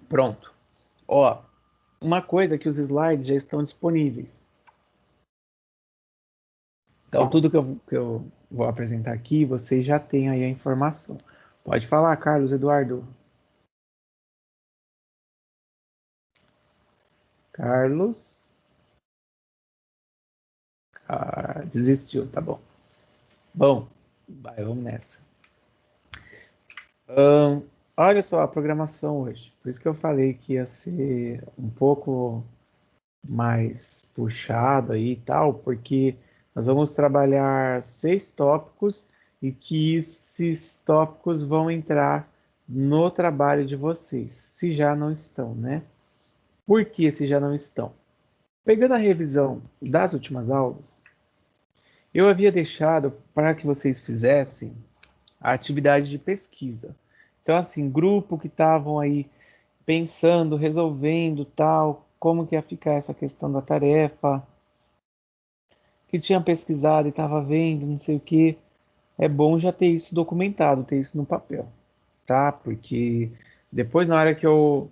Pronto. Ó, uma coisa é que os slides já estão disponíveis. Então, tudo que eu vou apresentar aqui, vocês já têm aí a informação. Pode falar, Carlos Eduardo. Carlos. Desistiu, tá bom. Bom, vamos nessa. Olha só a programação hoje. Por isso que eu falei que ia ser um pouco mais puxado aí e tal, porque nós vamos trabalhar 6 tópicos e que esses tópicos vão entrar no trabalho de vocês, se já não estão, né? Por que se já não estão? Pegando a revisão das últimas aulas, eu havia deixado para que vocês fizessem a atividade de pesquisa. Então, assim, grupo que estavam aí pensando, resolvendo tal, como que ia ficar essa questão da tarefa, que tinha pesquisado e estava vendo, não sei o que, é bom já ter isso documentado, ter isso no papel, tá? Porque depois, na hora que eu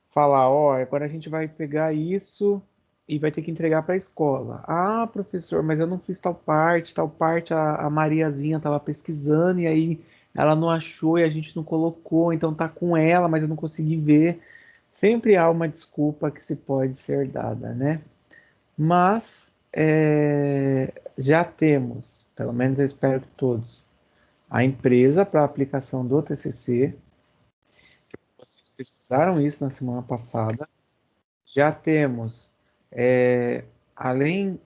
falar, ó, agora a gente vai pegar isso e vai ter que entregar para a escola. Ah, professor, mas eu não fiz tal parte a Mariazinha estava pesquisando e aí ela não achou e a gente não colocou, então tá com ela, mas eu não consegui ver. Sempre há uma desculpa que se pode ser dada, né? Mas já temos, pelo menos eu espero que todos, a empresa para a aplicação do TCC. Vocês pesquisaram isso na semana passada. Já temos, além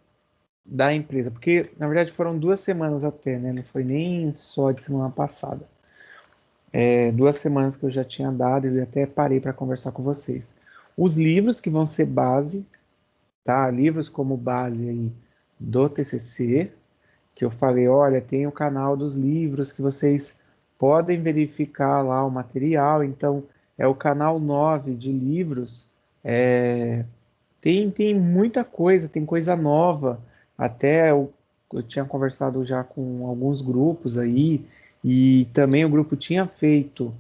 da empresa, porque na verdade foram 2 semanas até, né? Não foi nem só de semana passada. 2 semanas que eu já tinha dado e até parei para conversar com vocês. Os livros que vão ser base, tá? Livros como base aí do TCC, que eu falei, olha, tem o canal dos livros que vocês podem verificar lá o material, então é o canal 9 de livros. Tem muita coisa, tem coisa nova. Até eu tinha conversado já com alguns grupos aí, e também o grupo tinha feito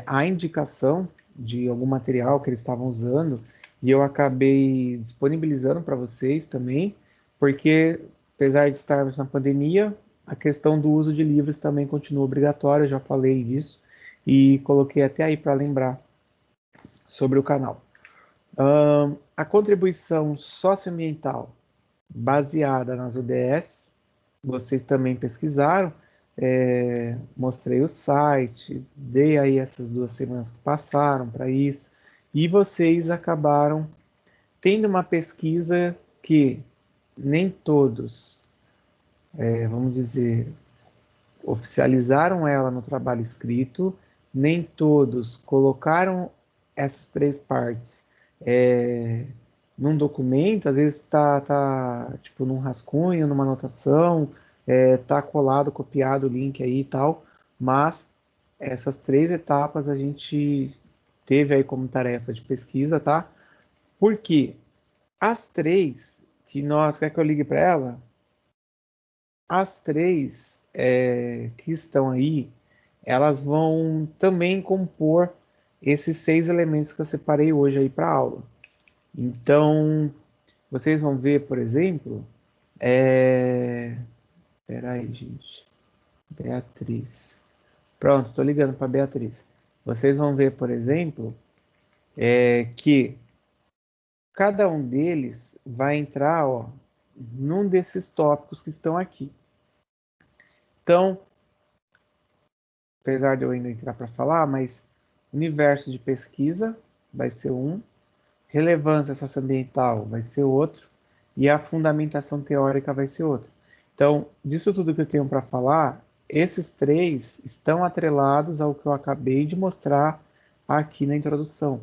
a indicação de algum material que eles estavam usando, e eu acabei disponibilizando para vocês também, porque apesar de estarmos na pandemia, a questão do uso de livros também continua obrigatória, eu já falei disso, e coloquei até aí para lembrar sobre o canal. A contribuição socioambiental baseada nas ODS, vocês também pesquisaram, mostrei o site, dei aí essas 2 semanas que passaram para isso, e vocês acabaram tendo uma pesquisa que nem todos, vamos dizer, oficializaram ela no trabalho escrito, nem todos colocaram essas 3 partes num documento, às vezes tá tipo num rascunho, numa anotação, tá colado, copiado o link aí e tal, mas essas 3 etapas a gente teve aí como tarefa de pesquisa, tá? Porque as 3 que nós, quer que eu ligue para ela? As 3 que estão aí, elas vão também compor esses 6 elementos que eu separei hoje aí para aula. Então, vocês vão ver, por exemplo, peraí, gente, Beatriz. Pronto, estou ligando para Beatriz. Vocês vão ver, por exemplo, que cada um deles vai entrar, ó, num desses tópicos que estão aqui. Então, apesar de eu ainda entrar para falar, mas universo de pesquisa vai ser um, relevância socioambiental vai ser outro, e a fundamentação teórica vai ser outro. Então, disso tudo que eu tenho para falar, esses 3 estão atrelados ao que eu acabei de mostrar aqui na introdução.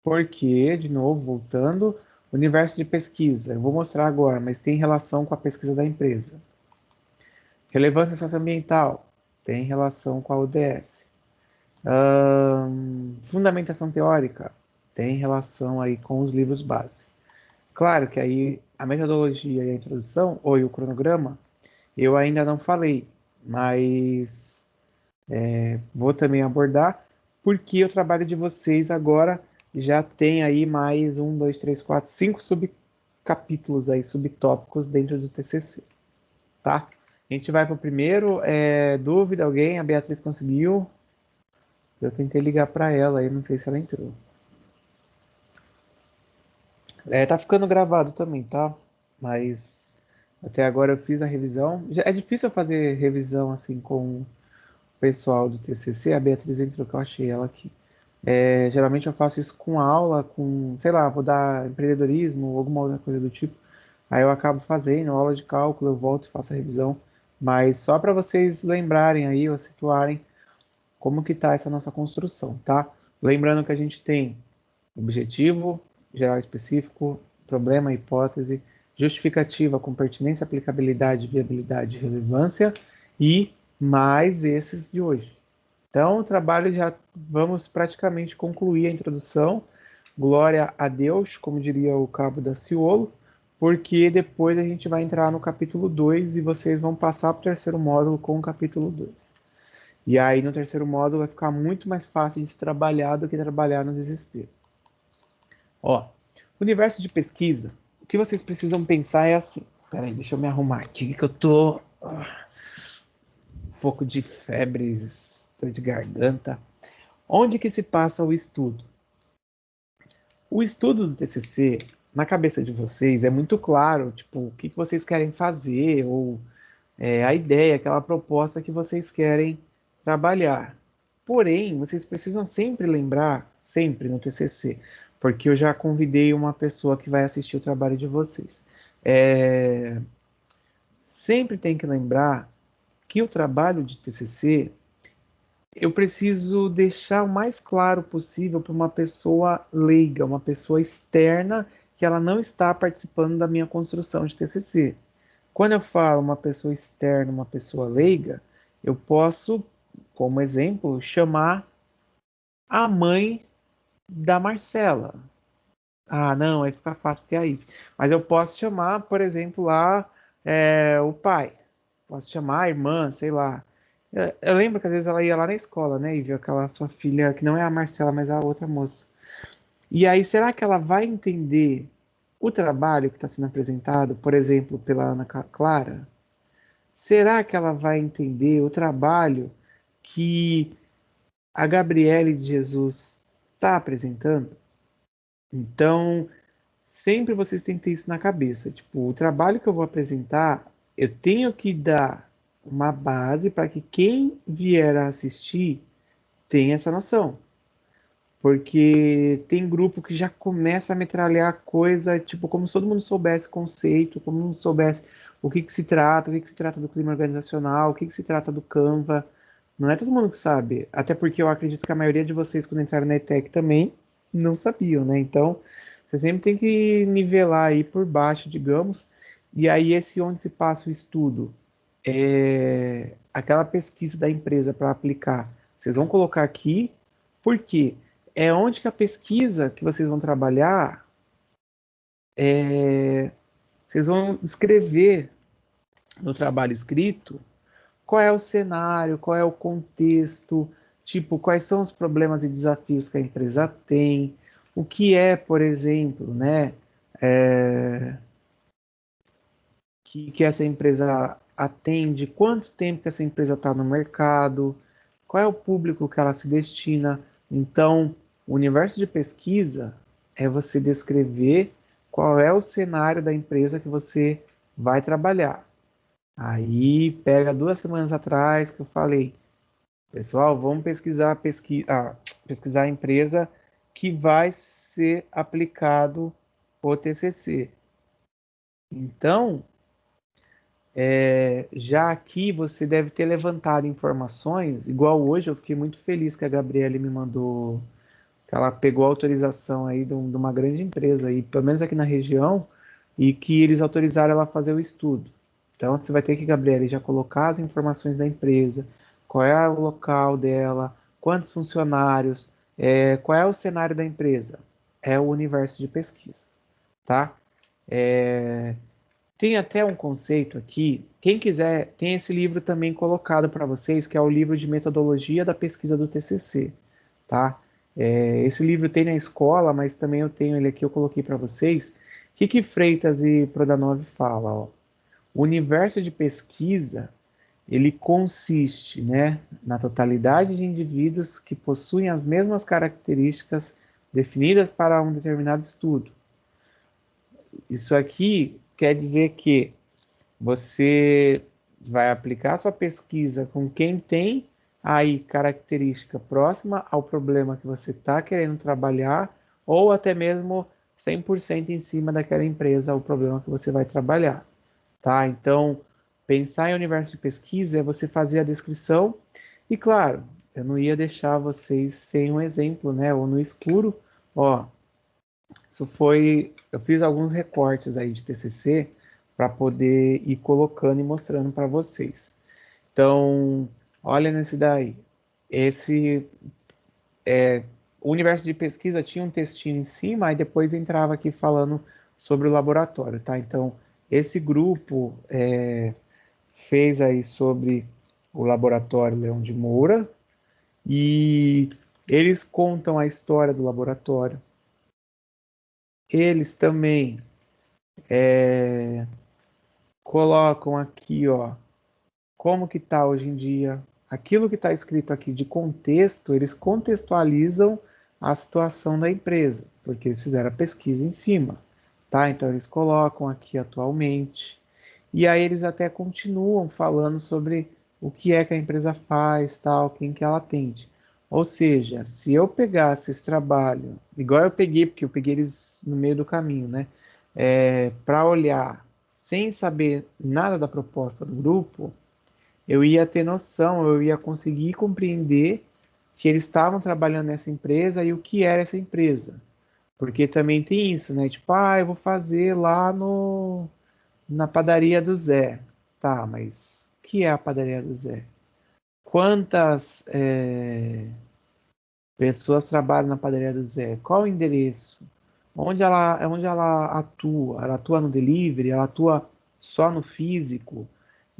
Porque, de novo, voltando, universo de pesquisa, eu vou mostrar agora, mas tem relação com a pesquisa da empresa. Relevância socioambiental, tem relação com a ODS. Fundamentação teórica, tem relação aí com os livros base. Claro que aí a metodologia e a introdução, ou o cronograma, eu ainda não falei, mas vou também abordar, porque o trabalho de vocês agora já tem aí mais 5 subcapítulos aí, subtópicos dentro do TCC, tá? A gente vai para o primeiro. Dúvida alguém? A Beatriz conseguiu? Eu tentei ligar para ela aí, não sei se ela entrou. Tá ficando gravado também, tá? Mas até agora eu fiz a revisão. É difícil eu fazer revisão assim com o pessoal do TCC. A Beatriz entrou, que eu achei ela aqui. Geralmente eu faço isso com aula, com, sei lá, vou dar empreendedorismo ou alguma outra coisa do tipo. Aí eu acabo fazendo aula de cálculo, eu volto e faço a revisão. Mas só para vocês lembrarem aí, ou situarem como que está essa nossa construção, tá? Lembrando que a gente tem objetivo, geral e específico, problema, hipótese, justificativa com pertinência, aplicabilidade, viabilidade e relevância e mais esses de hoje. Então, o trabalho já vamos praticamente concluir a introdução. Glória a Deus, como diria o Cabo da Ciolo, porque depois a gente vai entrar no capítulo 2 e vocês vão passar para o terceiro módulo com o capítulo 2. E aí no terceiro módulo vai ficar muito mais fácil de se trabalhar do que trabalhar no desespero. Ó, universo de pesquisa, o que vocês precisam pensar é assim. Peraí, deixa eu me arrumar aqui que eu tô um pouco de febre, estou de garganta. Onde que se passa o estudo? O estudo do TCC, na cabeça de vocês, é muito claro, tipo, o que vocês querem fazer, ou a ideia, aquela proposta que vocês querem trabalhar. Porém, vocês precisam sempre lembrar, sempre no TCC, porque eu já convidei uma pessoa que vai assistir o trabalho de vocês. Sempre tem que lembrar que o trabalho de TCC eu preciso deixar o mais claro possível para uma pessoa leiga, uma pessoa externa que ela não está participando da minha construção de TCC. Quando eu falo uma pessoa externa, uma pessoa leiga, eu posso, como exemplo, chamar a mãe da Marcela. Ah, não, aí fica fácil porque é aí. Mas eu posso chamar, por exemplo, lá o pai. Posso chamar a irmã, sei lá. Eu lembro que às vezes ela ia lá na escola, né? E viu aquela sua filha, que não é a Marcela, mas a outra moça. E aí, será que ela vai entender o trabalho que está sendo apresentado, por exemplo, pela Ana Clara? Será que ela vai entender o trabalho que a Gabriele de Jesus está apresentando? Então, sempre vocês têm que ter isso na cabeça. Tipo, o trabalho que eu vou apresentar, eu tenho que dar uma base para que quem vier a assistir tenha essa noção. Porque tem grupo que já começa a metralhar coisa, tipo, como se todo mundo soubesse conceito, como todo mundo soubesse o que se trata, o que se trata do clima organizacional, o que se trata do Canva. Não é todo mundo que sabe. Até porque eu acredito que a maioria de vocês, quando entraram na ETEC, também não sabiam, né? Então, você sempre tem que nivelar aí por baixo, digamos. E aí, esse onde se passa o estudo, aquela pesquisa da empresa para aplicar. Vocês vão colocar aqui, por quê? É onde que a pesquisa que vocês vão trabalhar, vocês vão escrever no trabalho escrito qual é o cenário, qual é o contexto, tipo, quais são os problemas e desafios que a empresa tem, o que é, por exemplo, né, que essa empresa atende, quanto tempo que essa empresa está no mercado, qual é o público que ela se destina. Então, o universo de pesquisa é você descrever qual é o cenário da empresa que você vai trabalhar. Aí pega 2 semanas atrás que eu falei, pessoal, vamos pesquisar a empresa que vai ser aplicado o TCC. Então, já aqui você deve ter levantado informações, igual hoje eu fiquei muito feliz que a Gabriele me mandou, que ela pegou a autorização aí de uma grande empresa aí, pelo menos aqui na região, e que eles autorizaram ela a fazer o estudo. Então você vai ter que, Gabriele, já colocar as informações da empresa, qual é o local dela, quantos funcionários, qual é o cenário da empresa. É o universo de pesquisa, tá? Tem até um conceito aqui. Quem quiser, tem esse livro também colocado para vocês, que é o livro de metodologia da pesquisa do TCC, tá? Esse livro tem na escola, mas também eu tenho ele aqui, eu coloquei para vocês. O que Freitas e Prodanov fala, ó? O universo de pesquisa, ele consiste, né, na totalidade de indivíduos que possuem as mesmas características definidas para um determinado estudo. Isso aqui quer dizer que você vai aplicar sua pesquisa com quem tem aí característica próxima ao problema que você está querendo trabalhar, ou até mesmo 100% em cima daquela empresa, o problema que você vai trabalhar, tá? Então, pensar em universo de pesquisa é você fazer a descrição, e claro, eu não ia deixar vocês sem um exemplo, né? Ou no escuro, ó, isso foi, eu fiz alguns recortes aí de TCC para poder ir colocando e mostrando para vocês. Então, olha nesse daí. Esse o universo de pesquisa tinha um textinho em cima, e depois entrava aqui falando sobre o laboratório, tá? Então, esse grupo fez aí sobre o laboratório Leão de Moura, e eles contam a história do laboratório. Eles também colocam aqui, ó, como que está hoje em dia. Aquilo que está escrito aqui de contexto, eles contextualizam a situação da empresa, porque eles fizeram a pesquisa em cima, tá? Então eles colocam aqui atualmente. E aí eles até continuam falando sobre o que é que a empresa faz, tal, quem que ela atende. Ou seja, se eu pegasse esse trabalho, igual eu peguei, porque eu peguei eles no meio do caminho, né? Para olhar sem saber nada da proposta do grupo, eu ia ter noção, eu ia conseguir compreender que eles estavam trabalhando nessa empresa e o que era essa empresa. Porque também tem isso, né? Tipo, eu vou fazer lá no, na padaria do Zé. Tá, mas o que é a padaria do Zé? Quantas pessoas trabalham na padaria do Zé? Qual o endereço? Onde ela atua? Ela atua no delivery? Ela atua só no físico?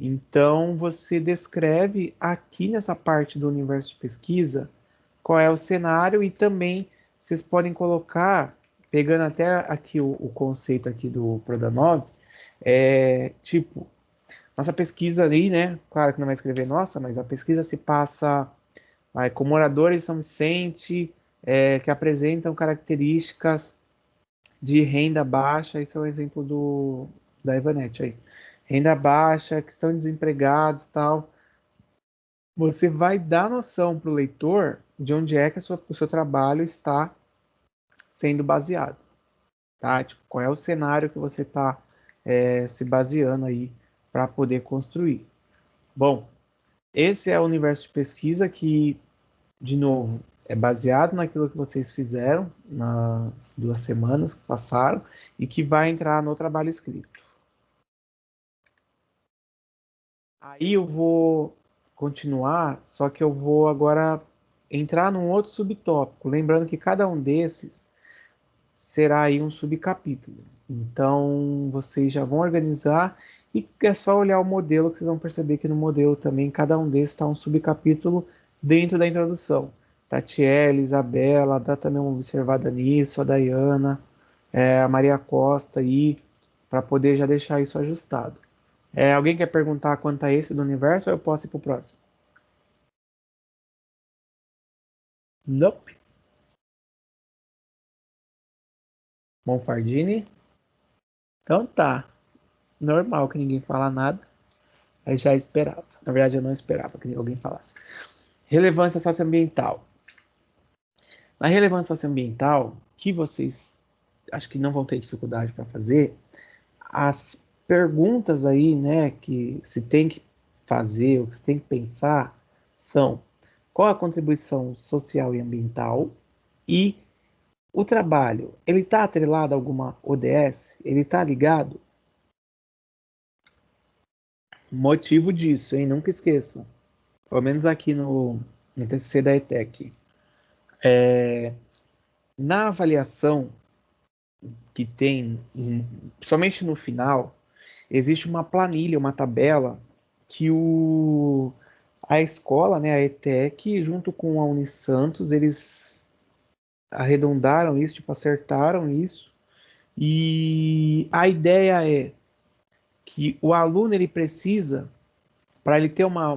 Então, você descreve aqui nessa parte do universo de pesquisa qual é o cenário, e também vocês podem colocar, pegando até aqui o conceito aqui do Prodanov, tipo, nossa pesquisa ali, né? Claro que não vai escrever nossa, mas a pesquisa se passa com moradores de São Vicente, que apresentam características de renda baixa. Isso é um exemplo da Evanet aí. Renda baixa, que estão desempregados, tal. Você vai dar noção para o leitor de onde é que o seu trabalho está sendo baseado, tá? Tipo, qual é o cenário que você está se baseando aí para poder construir. Bom, esse é o universo de pesquisa que, de novo, é baseado naquilo que vocês fizeram nas 2 semanas que passaram e que vai entrar no trabalho escrito. Aí eu vou continuar, só que eu vou agora entrar num outro subtópico, lembrando que cada um desses será aí um subcapítulo. Então, vocês já vão organizar, e é só olhar o modelo que vocês vão perceber que no modelo também cada um desses está um subcapítulo dentro da introdução. Tatiele, Isabela, dá também uma observada nisso, a Dayana, a Maria Costa aí, para poder já deixar isso ajustado. Alguém quer perguntar quanto a esse do universo, ou eu posso ir para o próximo? Nope. Monfardini? Então tá. Normal que ninguém fala nada. Eu já esperava. Na verdade, eu não esperava que alguém falasse. Relevância socioambiental. Na relevância socioambiental, que vocês acho que não vão ter dificuldade para fazer, as perguntas aí, né, que se tem que fazer, ou que se tem que pensar, são: qual a contribuição social e ambiental? E o trabalho, ele está atrelado a alguma ODS? Ele está ligado? Motivo disso, hein? Nunca esqueçam. Pelo menos aqui no TCC da ETEC. Na avaliação que tem, somente no final, existe uma planilha, uma tabela, que A escola, né, a ETEC, junto com a Unisantos, eles arredondaram isso, tipo, acertaram isso. E a ideia é que o aluno ele precisa, para ele ter uma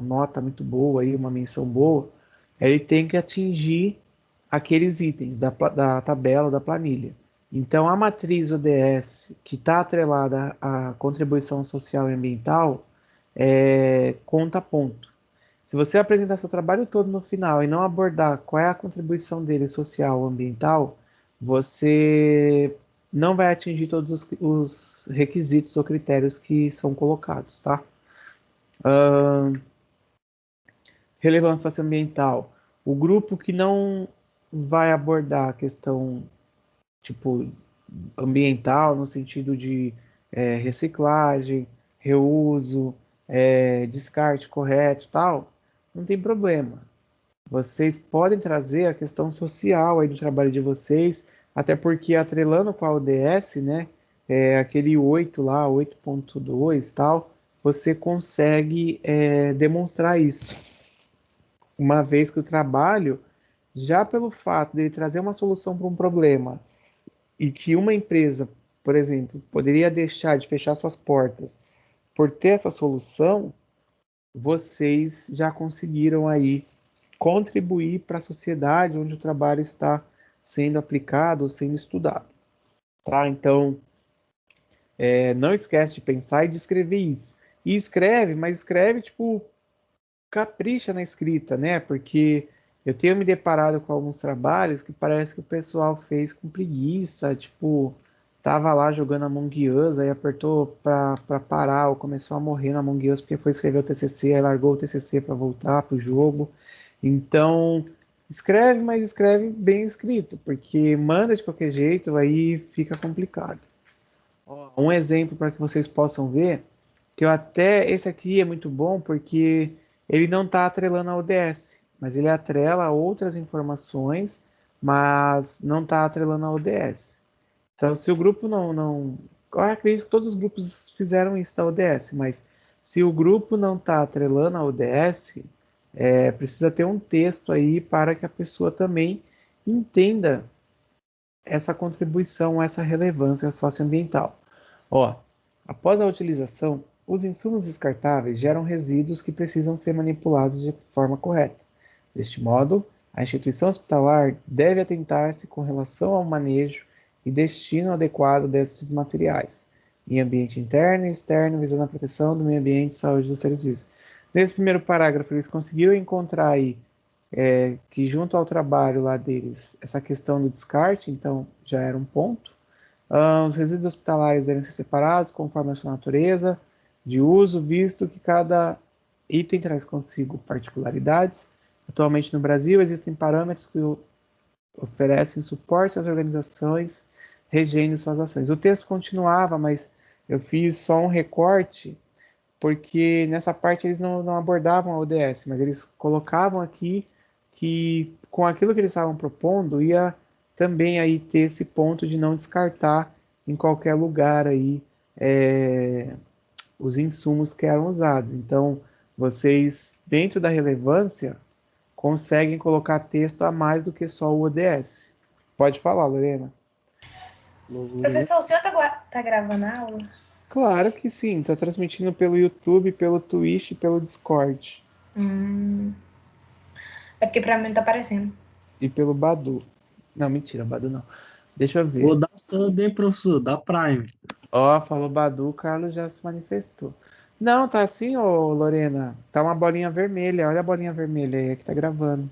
nota muito boa, aí, uma menção boa, ele tem que atingir aqueles itens da tabela, da planilha. Então, a matriz ODS, que está atrelada à contribuição social e ambiental, conta ponto. Se você apresentar seu trabalho todo no final e não abordar qual é a contribuição dele social ou ambiental, você não vai atingir todos os requisitos ou critérios que são colocados, tá? Relevância socioambiental. O grupo que não vai abordar a questão tipo ambiental no sentido de reciclagem, reuso, descarte correto, tal, não tem problema. Vocês podem trazer a questão social aí do trabalho de vocês, até porque atrelando com a ODS, né, aquele 8 lá, 8.2 tal, você consegue demonstrar isso. Uma vez que o trabalho, já pelo fato de ele trazer uma solução para um problema e que uma empresa, por exemplo, poderia deixar de fechar suas portas por ter essa solução, vocês já conseguiram aí contribuir para a sociedade onde o trabalho está sendo aplicado ou sendo estudado, tá? Então, não esquece de pensar e de escrever isso. E escreve, mas escreve, tipo, capricha na escrita, né? Porque eu tenho me deparado com alguns trabalhos que parece que o pessoal fez com preguiça, tipo, tava lá jogando Among Us, aí apertou para parar ou começou a morrer no Among Us porque foi escrever o TCC, aí largou o TCC para voltar pro jogo. Então, escreve, mas escreve bem escrito, porque manda de qualquer jeito, aí fica complicado. Um exemplo para que vocês possam ver, que eu até esse aqui é muito bom porque ele não está atrelando a ODS, mas ele atrela outras informações, mas não está atrelando a ODS. Então, se o grupo não, eu acredito que todos os grupos fizeram isso da ODS, mas se o grupo não está atrelando a ODS, precisa ter um texto aí para que a pessoa também entenda essa contribuição, essa relevância socioambiental. Ó, após a utilização, os insumos descartáveis geram resíduos que precisam ser manipulados de forma correta. Deste modo, a instituição hospitalar deve atentar-se com relação ao manejo e destino adequado destes materiais, em ambiente interno e externo, visando a proteção do meio ambiente e saúde dos seres vivos. Nesse primeiro parágrafo, eles conseguiram encontrar aí que junto ao trabalho lá deles, essa questão do descarte, então já era um ponto. Os resíduos hospitalares devem ser separados conforme a sua natureza de uso, visto que cada item traz consigo particularidades. Atualmente no Brasil existem parâmetros que oferecem suporte às organizações regendo suas ações. O texto continuava, mas eu fiz só um recorte, porque nessa parte eles não abordavam a ODS, mas eles colocavam aqui que com aquilo que eles estavam propondo ia também aí ter esse ponto de não descartar em qualquer lugar aí os insumos que eram usados. Então, vocês, dentro da relevância, conseguem colocar texto a mais do que só o ODS. Pode falar, Lorena. Lorena. Professor, o senhor tá gravando a aula? Claro que sim, está transmitindo pelo YouTube, pelo Twitch e pelo Discord. É porque pra mim não tá aparecendo. E pelo Badu. Não, mentira, Badu não. Deixa eu ver. Vou dar o sub, hein, professor, da Prime. Ó, falou Badu, o Carlos já se manifestou. Não, tá assim, ô Lorena. Tá uma bolinha vermelha. Olha a bolinha vermelha aí que tá gravando.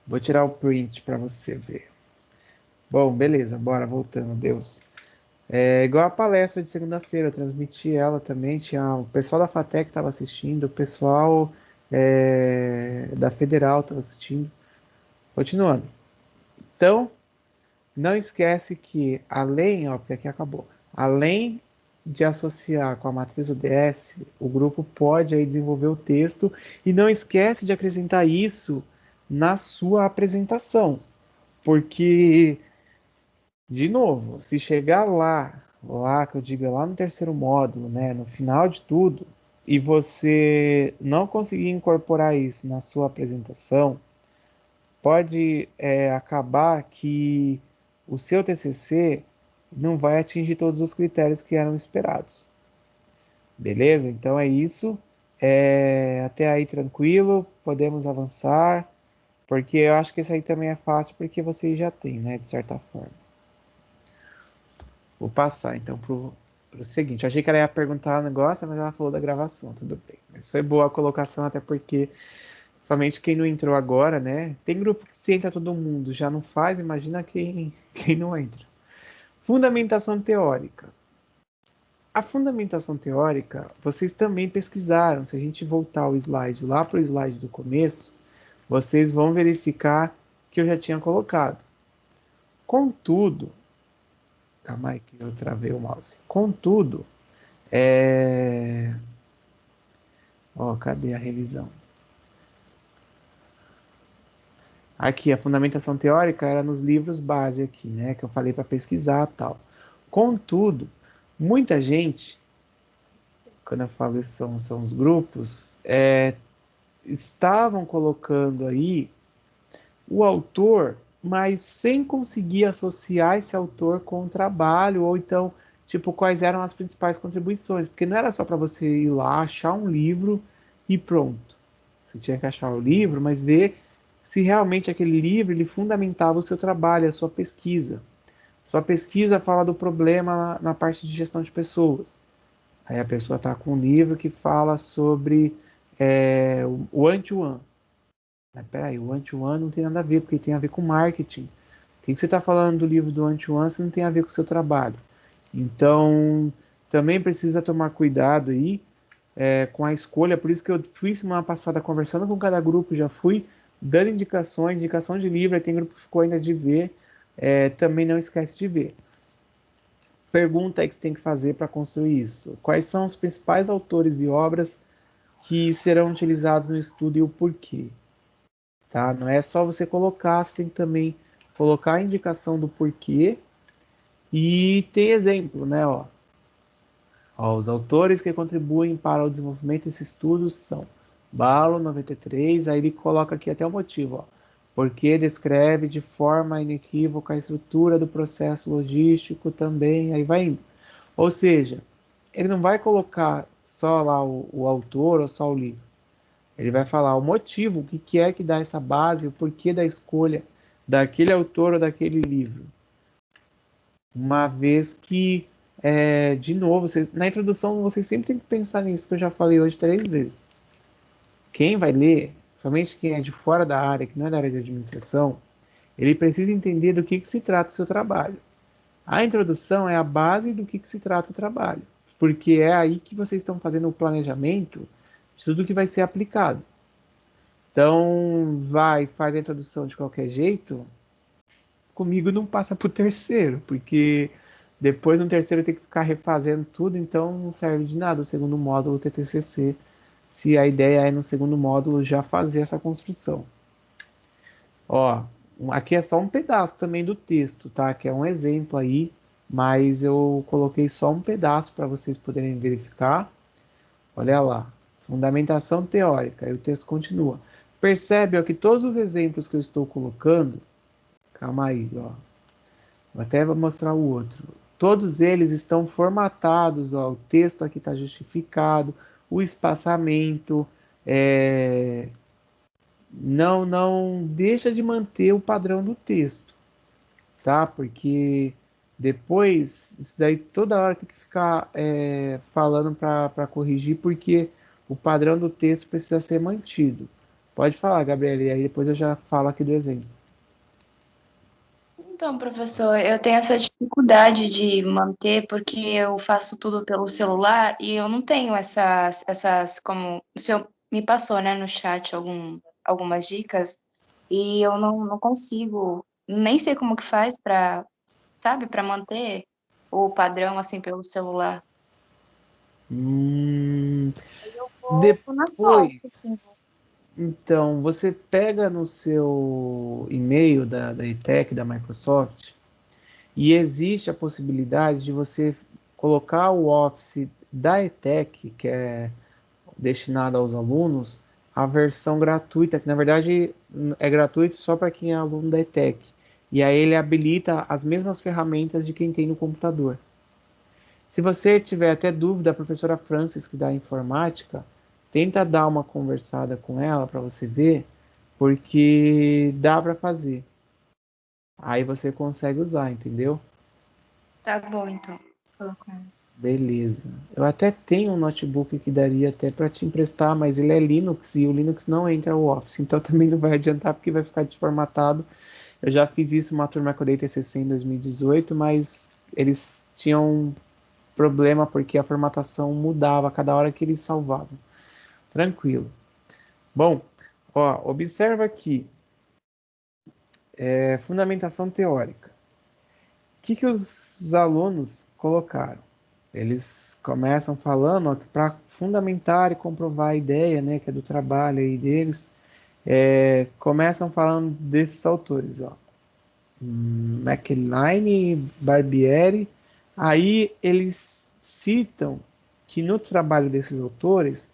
Vou tirar o print para você ver. Bom, beleza, bora, voltando, Deus. É igual a palestra de segunda-feira, eu transmiti ela também. Tinha o pessoal da FATEC estava assistindo, o pessoal da Federal estava assistindo. Continuando. Então, não esquece que, além, ó, porque aqui acabou, além de associar com a matriz ODS, o grupo pode aí desenvolver o texto e não esquece de acrescentar isso na sua apresentação, porque, de novo, se chegar lá que eu digo lá no terceiro módulo, né, no final de tudo, e você não conseguir incorporar isso na sua apresentação, pode acabar que o seu TCC não vai atingir todos os critérios que eram esperados. Beleza? Então é isso. Até aí tranquilo, podemos avançar, porque eu acho que esse aí também é fácil, porque vocês já têm, né, de certa forma. Vou passar então pro seguinte. Eu achei que ela ia perguntar um negócio, mas ela falou da gravação, tudo bem. Mas foi boa a colocação, até porque, somente quem não entrou agora, né? Tem grupo que se entra todo mundo, já não faz, imagina quem não entra. Fundamentação teórica. A fundamentação teórica, vocês também pesquisaram. Se a gente voltar o slide lá para o slide do começo, vocês vão verificar que eu já tinha colocado. Contudo, calma aí que eu travei o mouse. Contudo, cadê a revisão? Aqui, a fundamentação teórica era nos livros base aqui, né? Que eu falei para pesquisar e tal. Contudo, muita gente, quando eu falo isso são os grupos, estavam colocando aí o autor, mas sem conseguir associar esse autor com o trabalho, ou então, tipo, quais eram as principais contribuições, porque não era só para você ir lá, achar um livro e pronto. Você tinha que achar o livro, mas ver se realmente aquele livro ele fundamentava o seu trabalho, a sua pesquisa. Sua pesquisa fala do problema na parte de gestão de pessoas. Aí a pessoa está com um livro que fala sobre o one-to-one. Mas peraí, o one-to-one não tem nada a ver, porque tem a ver com marketing. O que você está falando do livro do one-to-one se não tem a ver com o seu trabalho? Então, também precisa tomar cuidado aí com a escolha. Por isso que eu fui semana passada conversando com cada grupo, já fui dando indicações, indicação de livro, aí tem grupo que ficou ainda de ver. Também não esquece de ver. Pergunta aí que você tem que fazer para construir isso. Quais são os principais autores e obras que serão utilizados no estudo e o porquê? Tá? Não é só você colocar, você tem que também colocar a indicação do porquê e tem exemplo, né? Os autores que contribuem para o desenvolvimento desses estudos são Balo, 93, aí ele coloca aqui até o motivo, porque descreve de forma inequívoca a estrutura do processo logístico também, aí vai indo. Ou seja, ele não vai colocar só lá o autor ou só o livro. Ele vai falar o motivo, o que é que dá essa base, o porquê da escolha daquele autor ou daquele livro. Uma vez que, de novo, na introdução vocês sempre tem que pensar nisso, que eu já falei hoje 3 vezes. Quem vai ler, somente quem é de fora da área, que não é da área de administração, ele precisa entender do que se trata o seu trabalho. A introdução é a base do que se trata o trabalho, porque é aí que vocês estão fazendo o planejamento de tudo que vai ser aplicado. Então, faz a introdução de qualquer jeito, comigo não passa para o terceiro, porque depois no terceiro tem que ficar refazendo tudo, então não serve de nada o segundo módulo ter TCC, se a ideia é no segundo módulo já fazer essa construção. Aqui é só um pedaço também do texto, tá? Que é um exemplo aí, mas eu coloquei só um pedaço para vocês poderem verificar. Olha lá, fundamentação teórica, aí o texto continua. Percebe que todos os exemplos que eu estou colocando, calma aí, vou até mostrar o outro. Todos eles estão formatados, o texto aqui está justificado, o espaçamento, não deixa de manter o padrão do texto, tá? Porque depois, isso daí toda hora tem que ficar falando para corrigir, porque o padrão do texto precisa ser mantido. Pode falar, Gabriela, e aí depois eu já falo aqui do exemplo. Então, professor, eu tenho essa dificuldade de manter porque eu faço tudo pelo celular e eu não tenho como o senhor me passou, né, no chat algumas dicas e eu não consigo, nem sei como que faz para, sabe, para manter o padrão assim pelo celular. Eu vou na sorte, assim. Depois, então, você pega no seu e-mail da ETEC, da Microsoft, e existe a possibilidade de você colocar o Office da ETEC, que é destinado aos alunos a versão gratuita, que na verdade é gratuito só para quem é aluno da ETEC. E aí ele habilita as mesmas ferramentas de quem tem no computador. Se você tiver até dúvida, a professora Francis, que dá informática, tenta dar uma conversada com ela para você ver, porque dá para fazer. Aí você consegue usar, entendeu? Tá bom, então. Vou colocar. Beleza. Eu até tenho um notebook que daria até para te emprestar, mas ele é Linux e o Linux não entra o Office, então também não vai adiantar porque vai ficar desformatado. Eu já fiz isso uma turma que eu dei TCC em 2018, mas eles tinham um problema porque a formatação mudava a cada hora que eles salvavam. Tranquilo. Bom, ó, observa aqui, fundamentação teórica. O que os alunos colocaram? Eles começam falando ó, que para fundamentar e comprovar a ideia, né, que é do trabalho aí deles, começam falando desses autores, ó. McLean, Barbieri. Aí eles citam que no trabalho desses autores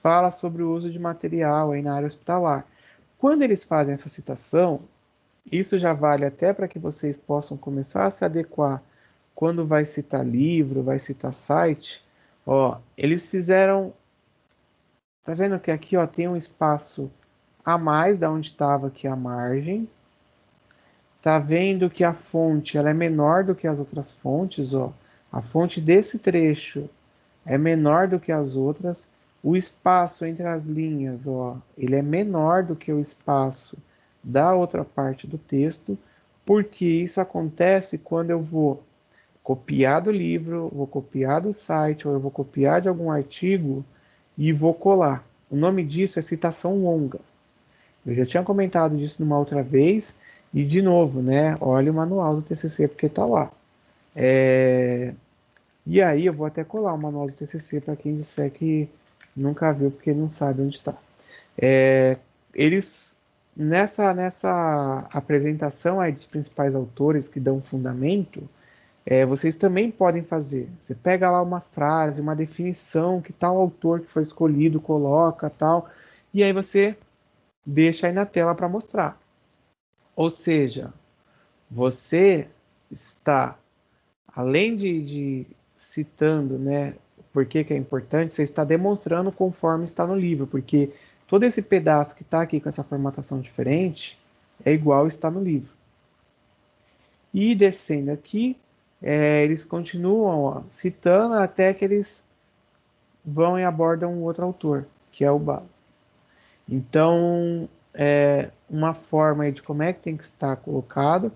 fala sobre o uso de material aí na área hospitalar. Quando eles fazem essa citação, isso já vale até para que vocês possam começar a se adequar quando vai citar livro, vai citar site. Ó, eles fizeram, tá vendo que aqui ó, tem um espaço a mais da onde estava aqui a margem. Tá vendo que a fonte ela é menor do que as outras fontes, ó. A fonte desse trecho é menor do que as outras. O espaço entre as linhas, ó, ele é menor do que o espaço da outra parte do texto, porque isso acontece quando eu vou copiar do livro, vou copiar do site, ou eu vou copiar de algum artigo e vou colar. O nome disso é citação longa. Eu já tinha comentado disso numa outra vez, e de novo, né? Olha o manual do TCC porque está lá. E aí eu vou até colar o manual do TCC para quem disser que nunca viu porque não sabe onde está. Eles nessa apresentação aí dos principais autores que dão fundamento, vocês também podem fazer. Você pega lá uma frase, uma definição que tal autor que foi escolhido coloca, tal, e aí você deixa aí na tela para mostrar. Ou seja, você está, além de citando, né, por que é importante, você está demonstrando conforme está no livro, porque todo esse pedaço que está aqui com essa formatação diferente é igual está no livro. E descendo aqui, eles continuam ó, citando até que eles vão e abordam um outro autor, que é o Balo. Então, uma forma de como é que tem que estar colocado.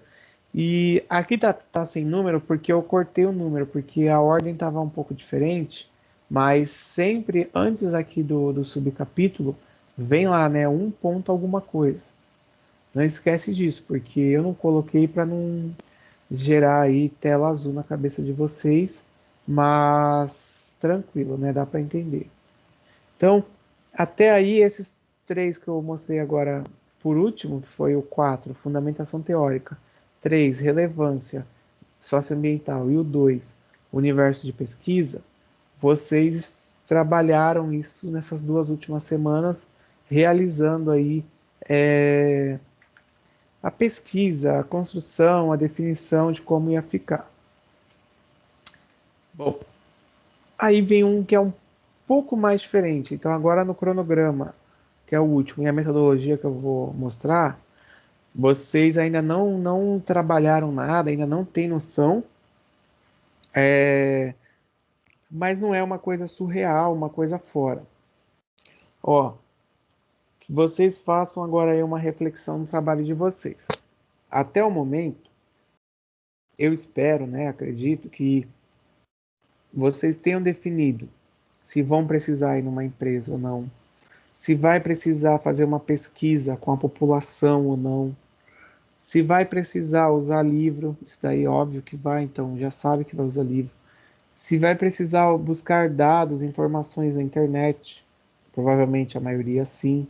E aqui tá sem número porque eu cortei o número, porque a ordem estava um pouco diferente, mas sempre antes aqui do subcapítulo, vem lá, né, um ponto alguma coisa. Não esquece disso, porque eu não coloquei para não gerar aí tela azul na cabeça de vocês, mas tranquilo, né, dá para entender. Então, até aí, esses três que eu mostrei agora por último, que foi o 4, fundamentação teórica, 3, relevância socioambiental, e o 2, universo de pesquisa, vocês trabalharam isso nessas 2 últimas semanas, realizando aí a pesquisa, a construção, a definição de como ia ficar. Bom, aí vem um que é um pouco mais diferente. Então, agora no cronograma, que é o último, e a metodologia que eu vou mostrar, vocês ainda não trabalharam nada, ainda não têm noção, mas não é uma coisa surreal, uma coisa fora. Ó, que vocês façam agora aí uma reflexão no trabalho de vocês. Até o momento, eu espero, né, acredito que vocês tenham definido se vão precisar ir numa empresa ou não, se vai precisar fazer uma pesquisa com a população ou não, se vai precisar usar livro, isso daí é óbvio que vai, então já sabe que vai usar livro. Se vai precisar buscar dados, informações na internet, provavelmente a maioria sim.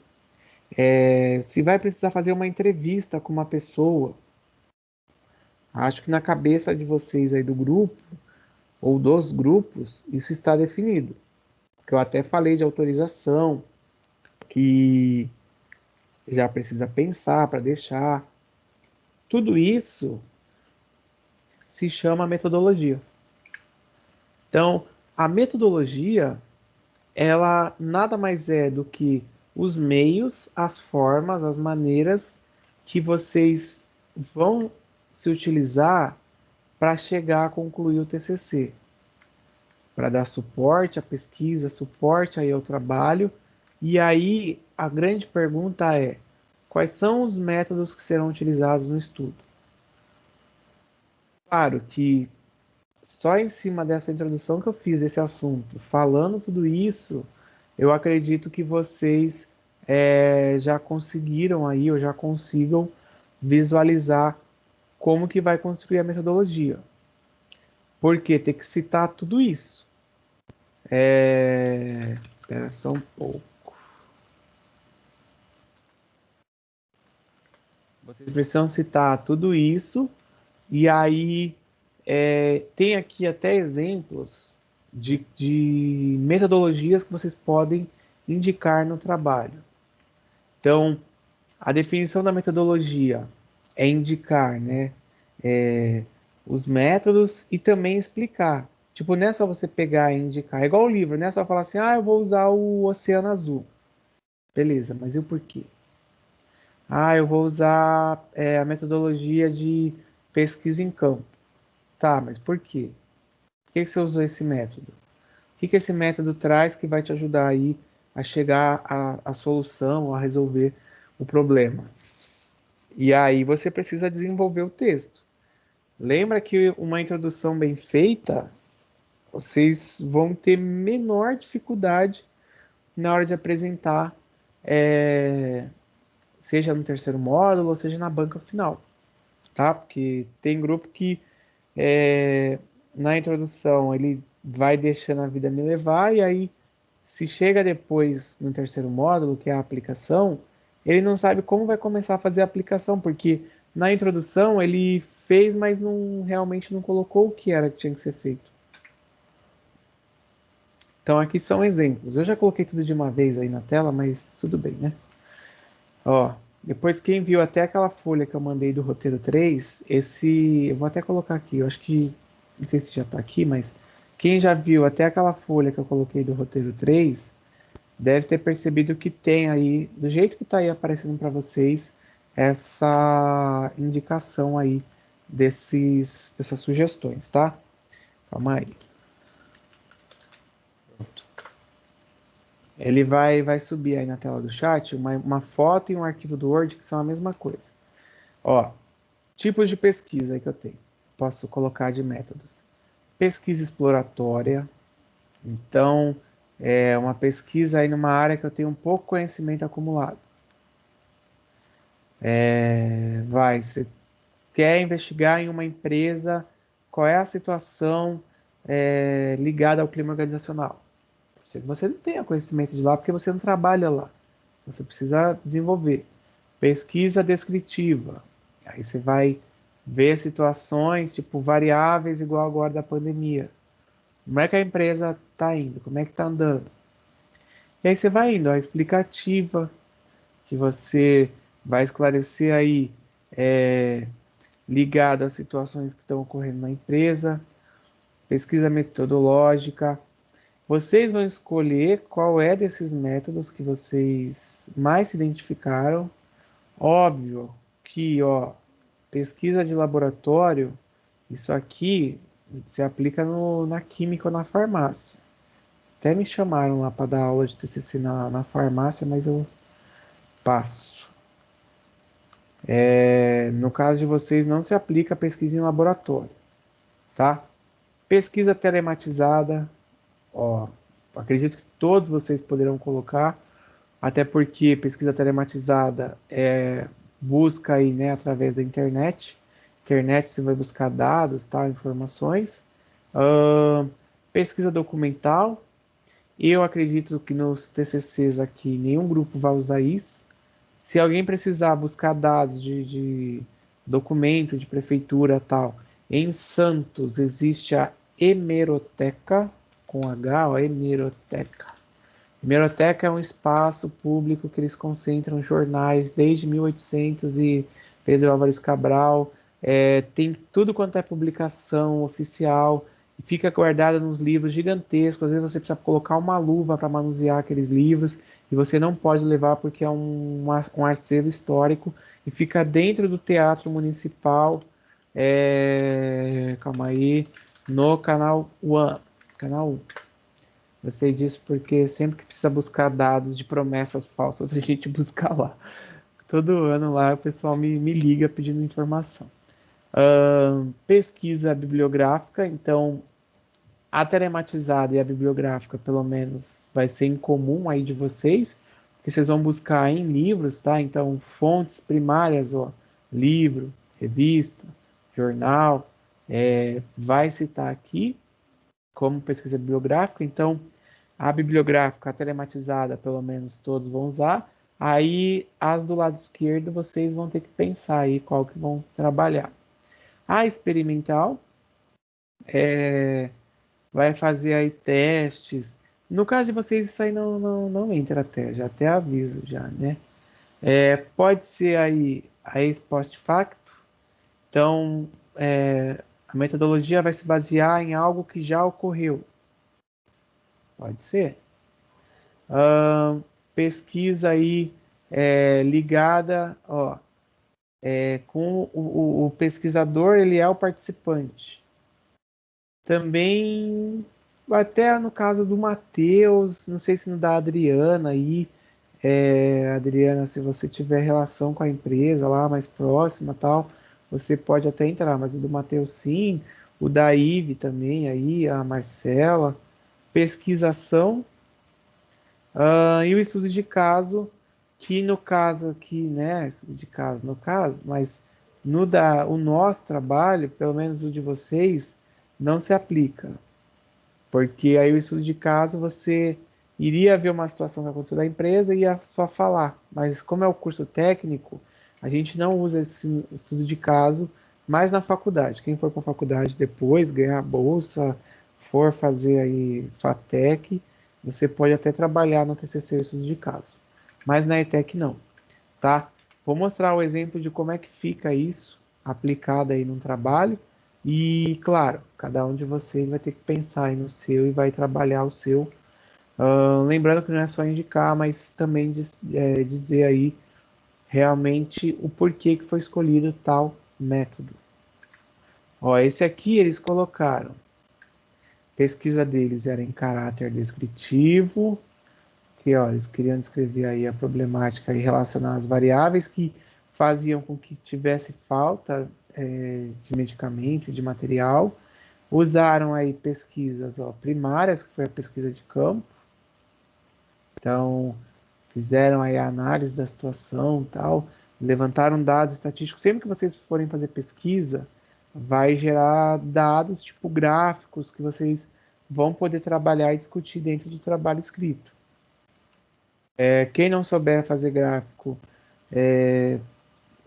Se vai precisar fazer uma entrevista com uma pessoa, acho que na cabeça de vocês aí do grupo, ou dos grupos, isso está definido. que eu até falei de autorização, que já precisa pensar para deixar. Tudo isso se chama metodologia. Então, a metodologia, ela nada mais é do que os meios, as formas, as maneiras que vocês vão se utilizar para chegar a concluir o TCC, para dar suporte à pesquisa, suporte aí ao trabalho. E aí a grande pergunta é: quais são os métodos que serão utilizados no estudo? Claro que só em cima dessa introdução que eu fiz desse assunto, falando tudo isso, eu acredito que vocês já conseguiram aí, ou já consigam visualizar como que vai construir a metodologia. Porque tem que citar tudo isso. Espera só um pouco. Vocês precisam citar tudo isso, e aí tem aqui até exemplos de metodologias que vocês podem indicar no trabalho. Então, a definição da metodologia é indicar, né, os métodos e também explicar. Tipo, não é só você pegar e indicar. É igual o livro, né? É só falar assim, eu vou usar o Oceano Azul. Beleza, mas e o porquê? Eu vou usar a metodologia de pesquisa em campo. Tá, mas por quê? Por que você usou esse método? O que esse método traz que vai te ajudar aí a chegar à solução, a resolver o problema? E aí você precisa desenvolver o texto. Lembra que uma introdução bem feita, vocês vão ter menor dificuldade na hora de apresentar, seja no terceiro módulo ou seja na banca final, tá? Porque tem grupo que na introdução ele vai deixando a vida me levar, e aí se chega depois no terceiro módulo, que é a aplicação, ele não sabe como vai começar a fazer a aplicação, porque na introdução ele fez, mas realmente não colocou o que era que tinha que ser feito. Então aqui são exemplos. Eu já coloquei tudo de uma vez aí na tela, mas tudo bem, né? Ó, depois quem viu até aquela folha que eu mandei do roteiro 3, eu vou até colocar aqui, eu acho que, não sei se já está aqui, mas quem já viu até aquela folha que eu coloquei do roteiro 3, deve ter percebido que tem aí, do jeito que está aí aparecendo para vocês, essa indicação aí dessas sugestões, tá? Calma aí. Pronto. Ele vai subir aí na tela do chat uma foto e um arquivo do Word que são a mesma coisa. Ó, tipos de pesquisa aí que eu tenho. Posso colocar de métodos. Pesquisa exploratória. Então, é uma pesquisa aí numa área que eu tenho um pouco conhecimento acumulado. Você quer investigar em uma empresa, qual é a situação ligada ao clima organizacional. Você não tem conhecimento de lá porque você não trabalha lá. Você precisa desenvolver. Pesquisa descritiva. Aí você vai ver situações, tipo variáveis igual agora da pandemia. Como é que a empresa está indo? Como é que está andando? E aí você vai indo. A explicativa, que você vai esclarecer aí ligado às situações que estão ocorrendo na empresa. Pesquisa metodológica. Vocês vão escolher qual é desses métodos que vocês mais se identificaram. Óbvio que, pesquisa de laboratório, isso aqui se aplica na química ou na farmácia. Até me chamaram lá para dar aula de TCC na farmácia, mas eu passo. No caso de vocês, não se aplica a pesquisa em laboratório, tá? Pesquisa telematizada, acredito que todos vocês poderão colocar, até porque pesquisa telematizada busca aí, né, através da internet. Internet você vai buscar dados, informações. Pesquisa documental. Eu acredito que nos TCCs aqui nenhum grupo vai usar isso. Se alguém precisar buscar dados de documento de prefeitura tal, em Santos existe a Hemeroteca, com H, Hemeroteca. Hemeroteca é um espaço público que eles concentram jornais desde 1800 e Pedro Álvares Cabral. Tem tudo quanto é publicação oficial, fica guardada nos livros gigantescos. Às vezes você precisa colocar uma luva para manusear aqueles livros e você não pode levar porque é um acervo histórico e fica dentro do Teatro Municipal. Calma aí, no canal One. Canal 1. Eu sei disso porque sempre que precisa buscar dados de promessas falsas, a gente busca lá. Todo ano lá o pessoal me liga pedindo informação. Pesquisa bibliográfica, então a telematizada e a bibliográfica, pelo menos, vai ser em comum aí de vocês, porque vocês vão buscar em livros, tá? Então, fontes primárias, ó, livro, revista, jornal, vai citar aqui como pesquisa bibliográfica. Então, a bibliográfica, a telematizada, pelo menos todos vão usar. Aí, as do lado esquerdo, vocês vão ter que pensar aí qual que vão trabalhar. A experimental vai fazer aí testes. No caso de vocês, isso aí não entra até, já até aviso já, né? Pode ser aí a ex post facto. Então, a metodologia vai se basear em algo que já ocorreu. Pode ser. Pesquisa aí ligada, ó, com o pesquisador, ele é o participante. Também, até no caso do Matheus, não sei se no da Adriana aí, Adriana, se você tiver relação com a empresa lá mais próxima tal, você pode até entrar, mas o do Matheus sim, o da Ive também aí, a Marcela, pesquisação, e o estudo de caso, que no caso aqui, né, estudo de caso no caso, mas o nosso trabalho, pelo menos o de vocês, não se aplica. Porque aí o estudo de caso você iria ver uma situação que aconteceu da empresa e ia só falar. Mas como é o curso técnico, a gente não usa esse estudo de caso mais na faculdade. Quem for para a faculdade depois, ganhar a bolsa, for fazer aí FATEC, você pode até trabalhar no TCC o estudo de caso. Mas na ETEC não, tá? Vou mostrar o exemplo de como é que fica isso aplicado aí num trabalho. E, claro, cada um de vocês vai ter que pensar aí no seu e vai trabalhar o seu. Lembrando que não é só indicar, mas também dizer aí realmente o porquê que foi escolhido tal método. Ó, esse aqui eles colocaram. Pesquisa deles era em caráter descritivo, que ó, eles queriam descrever aí a problemática e relacionar as variáveis que faziam com que tivesse falta de medicamento, de material. Usaram aí pesquisas primárias, que foi a pesquisa de campo. Então, fizeram aí a análise da situação tal, levantaram dados estatísticos. Sempre que vocês forem fazer pesquisa, vai gerar dados tipo gráficos que vocês vão poder trabalhar e discutir dentro do trabalho escrito. Quem não souber fazer gráfico,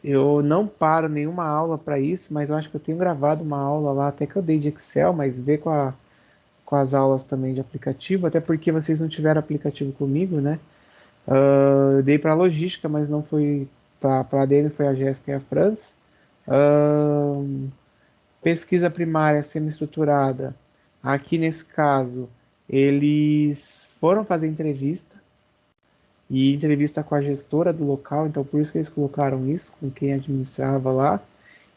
eu não paro nenhuma aula para isso, mas eu acho que eu tenho gravado uma aula lá, até que eu dei de Excel, mas vê com as aulas também de aplicativo, até porque vocês não tiveram aplicativo comigo, né? Eu dei para logística, mas não foi para a ADM, foi a Jéssica e a Franz. Pesquisa primária semi-estruturada. Aqui nesse caso, eles foram fazer entrevista, e entrevista com a gestora do local, então por isso que eles colocaram isso, com quem administrava lá.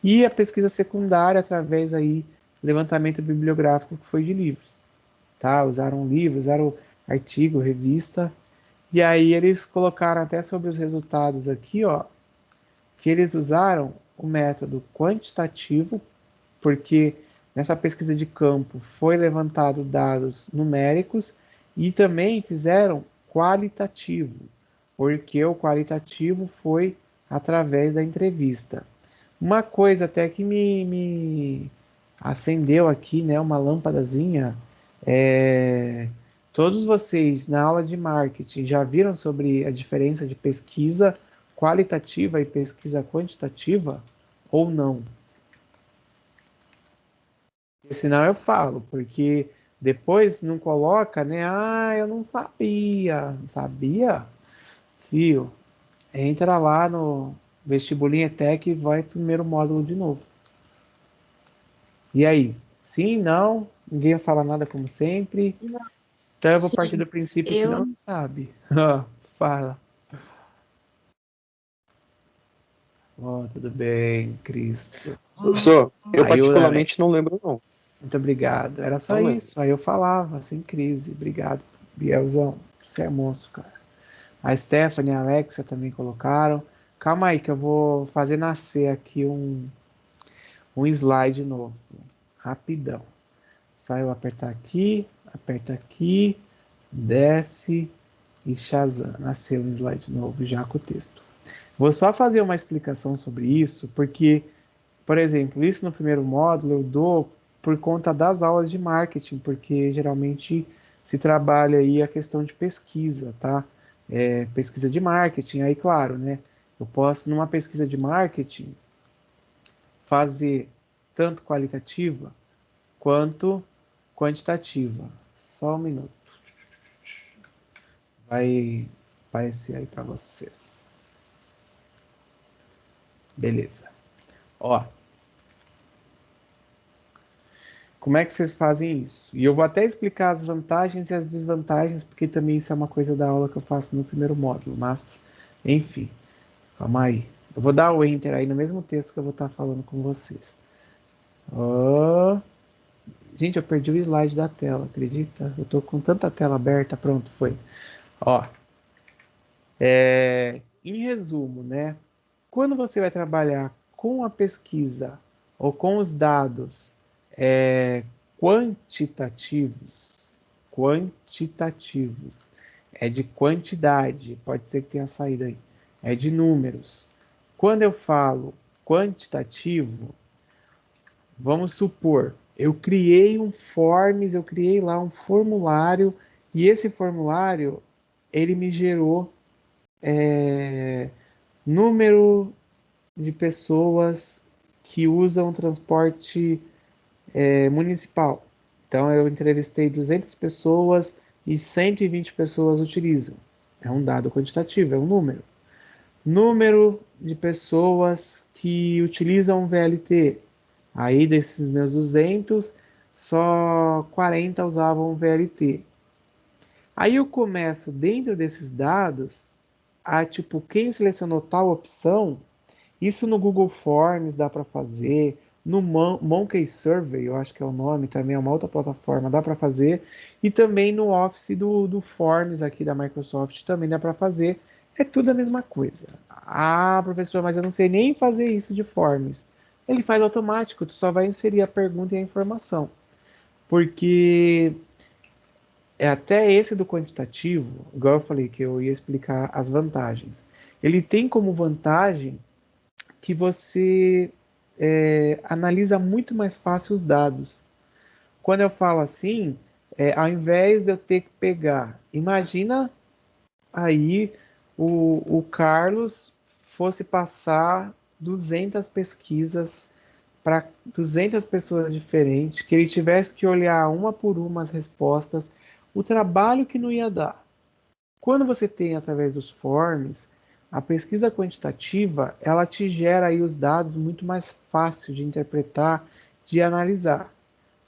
E a pesquisa secundária através aí levantamento bibliográfico que foi de livros, tá? Usaram livros, usaram artigo, revista, e aí eles colocaram até sobre os resultados aqui, ó, que eles usaram o método quantitativo, porque nessa pesquisa de campo foi levantado dados numéricos e também fizeram qualitativo, porque o qualitativo foi através da entrevista. Uma coisa até que me acendeu aqui, né, uma lâmpadazinha, todos vocês na aula de marketing já viram sobre a diferença de pesquisa qualitativa e pesquisa quantitativa ou não? Senão eu falo, porque Depois não coloca, né? Ah, eu não sabia. Não sabia? Fio, entra lá no Vestibulinho ETEC e vai pro primeiro módulo de novo. E aí? Sim, não? Ninguém vai falar nada como sempre. Então eu vou partir Sim, do princípio que eu não sabe. Ah, fala. Oh, tudo bem, Cristo. Professor, eu Aí o Alex, particularmente não lembro, não. muito obrigado. Era só Não lembro. isso. Aí eu falava, sem crise. Obrigado, Bielzão. Você é monstro, cara. A Stephanie e a Alexa também colocaram. Calma aí que eu vou fazer nascer aqui um slide novo. Rapidão. Só eu aperta aqui, desce e Shazam. Nasceu um slide novo já com o texto. Vou só fazer uma explicação sobre isso, porque, por exemplo, isso no primeiro módulo eu dou por conta das aulas de marketing, porque geralmente se trabalha aí a questão de pesquisa, tá? Pesquisa de marketing, aí claro, né? Eu posso, numa pesquisa de marketing, fazer tanto qualitativa quanto quantitativa. Só um minuto. Vai aparecer aí para vocês. Beleza. Ó, como é que vocês fazem isso? E eu vou até explicar as vantagens e as desvantagens, porque também isso é uma coisa da aula que eu faço no primeiro módulo. Mas, enfim, calma aí. Eu vou dar o enter aí no mesmo texto que eu vou estar falando com vocês. Ó, gente, eu perdi o slide da tela, acredita? Eu tô com tanta tela aberta, pronto, foi. Ó, em resumo, né? Quando você vai trabalhar com a pesquisa ou com os dados é, quantitativos, quantitativos, é de quantidade, pode ser que tenha saído aí, é de números. Quando eu falo quantitativo, vamos supor, eu criei um forms, eu criei lá um formulário e esse formulário ele me gerou número de pessoas que usam transporte municipal. Então eu entrevistei 200 pessoas e 120 pessoas utilizam. É um dado quantitativo, é um número. Número de pessoas que utilizam VLT. Aí desses meus 200, só 40 usavam VLT. Aí eu começo dentro desses dados a tipo quem selecionou tal opção. Isso no Google Forms dá para fazer, no Monkey Survey, eu acho que é o nome, também é uma outra plataforma, dá para fazer, e também no Office do Forms aqui da Microsoft também dá para fazer. É tudo a mesma coisa. Ah, professor, mas eu não sei nem fazer isso de Forms. Ele faz automático, tu só vai inserir a pergunta e a informação. Porque é até esse do quantitativo, igual eu falei que eu ia explicar as vantagens. Ele tem como vantagem que você analisa muito mais fácil os dados. Quando eu falo assim, ao invés de eu ter que pegar, imagina aí o Carlos fosse passar 200 pesquisas para 200 pessoas diferentes, que ele tivesse que olhar uma por uma as respostas, o trabalho que não ia dar. Quando você tem através dos forms, a pesquisa quantitativa, ela te gera aí os dados muito mais fácil de interpretar, de analisar.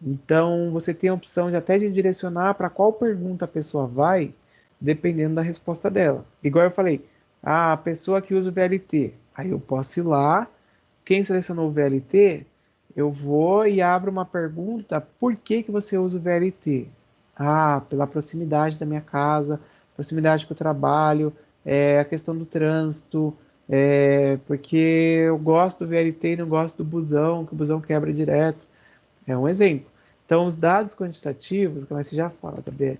Então, você tem a opção de até de direcionar para qual pergunta a pessoa vai, dependendo da resposta dela. Igual eu falei, a pessoa que usa o VLT, aí eu posso ir lá, quem selecionou o VLT, eu vou e abro uma pergunta, por que que você usa o VLT? Ah, pela proximidade da minha casa, proximidade com o trabalho, a questão do trânsito, porque eu gosto do VLT e não gosto do busão, que o busão quebra direto. É um exemplo. Então, os dados quantitativos, como você já fala, também,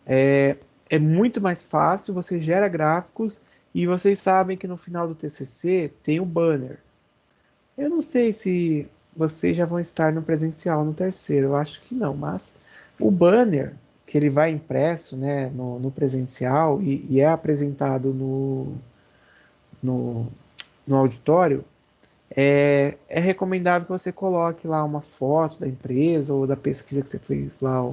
é muito mais fácil, você gera gráficos e vocês sabem que no final do TCC tem o banner. Eu não sei se vocês já vão estar no presencial no terceiro, eu acho que não, mas o banner que ele vai impresso, né, no presencial e é apresentado no, no auditório, é recomendável que você coloque lá uma foto da empresa ou da pesquisa que você fez lá,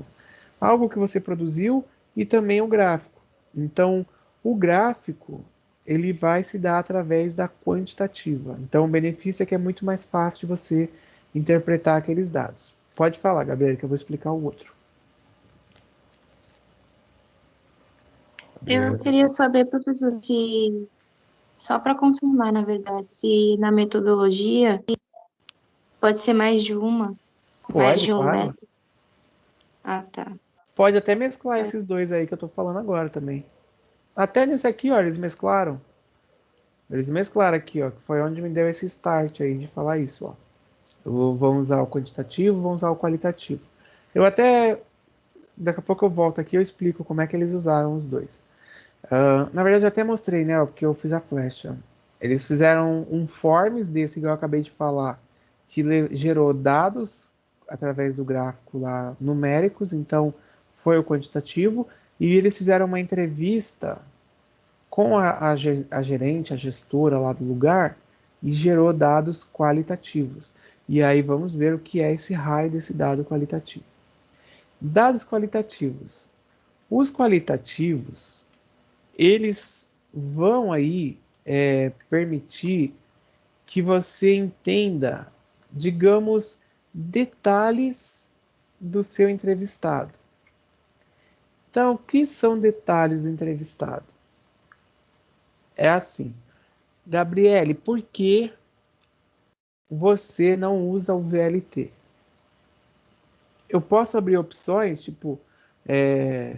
algo que você produziu e também o gráfico. Então, o gráfico ele vai se dar através da quantitativa. Então, o benefício é que é muito mais fácil de você interpretar aqueles dados. Pode falar, Gabriel, que eu vou explicar o outro. Eu queria saber, professor, se, só para confirmar, na verdade, se na metodologia pode ser mais de uma, mais Pode, de um claro. método. Ah, tá. Pode até mesclar esses dois aí que eu tô falando agora também. Até nesse aqui, ó, eles mesclaram. Eles mesclaram aqui, ó, que foi onde me deu esse start aí de falar isso, ó. Vamos usar o quantitativo, vamos usar o qualitativo. Eu até, daqui a pouco eu volto aqui e eu explico como é que eles usaram os dois. Na verdade, eu até mostrei, né, ó, porque eu fiz a flecha. Eles fizeram um forms desse que eu acabei de falar, que gerou dados através do gráfico lá numéricos, então foi o quantitativo, e eles fizeram uma entrevista com a gerente, a gestora lá do lugar, e gerou dados qualitativos. E aí vamos ver o que é esse raio desse dado qualitativo. Dados qualitativos. Os qualitativos, eles vão aí permitir que você entenda, digamos, detalhes do seu entrevistado. Então, o que são detalhes do entrevistado? É assim, Gabriele, por que você não usa o VLT? Eu posso abrir opções, tipo, é,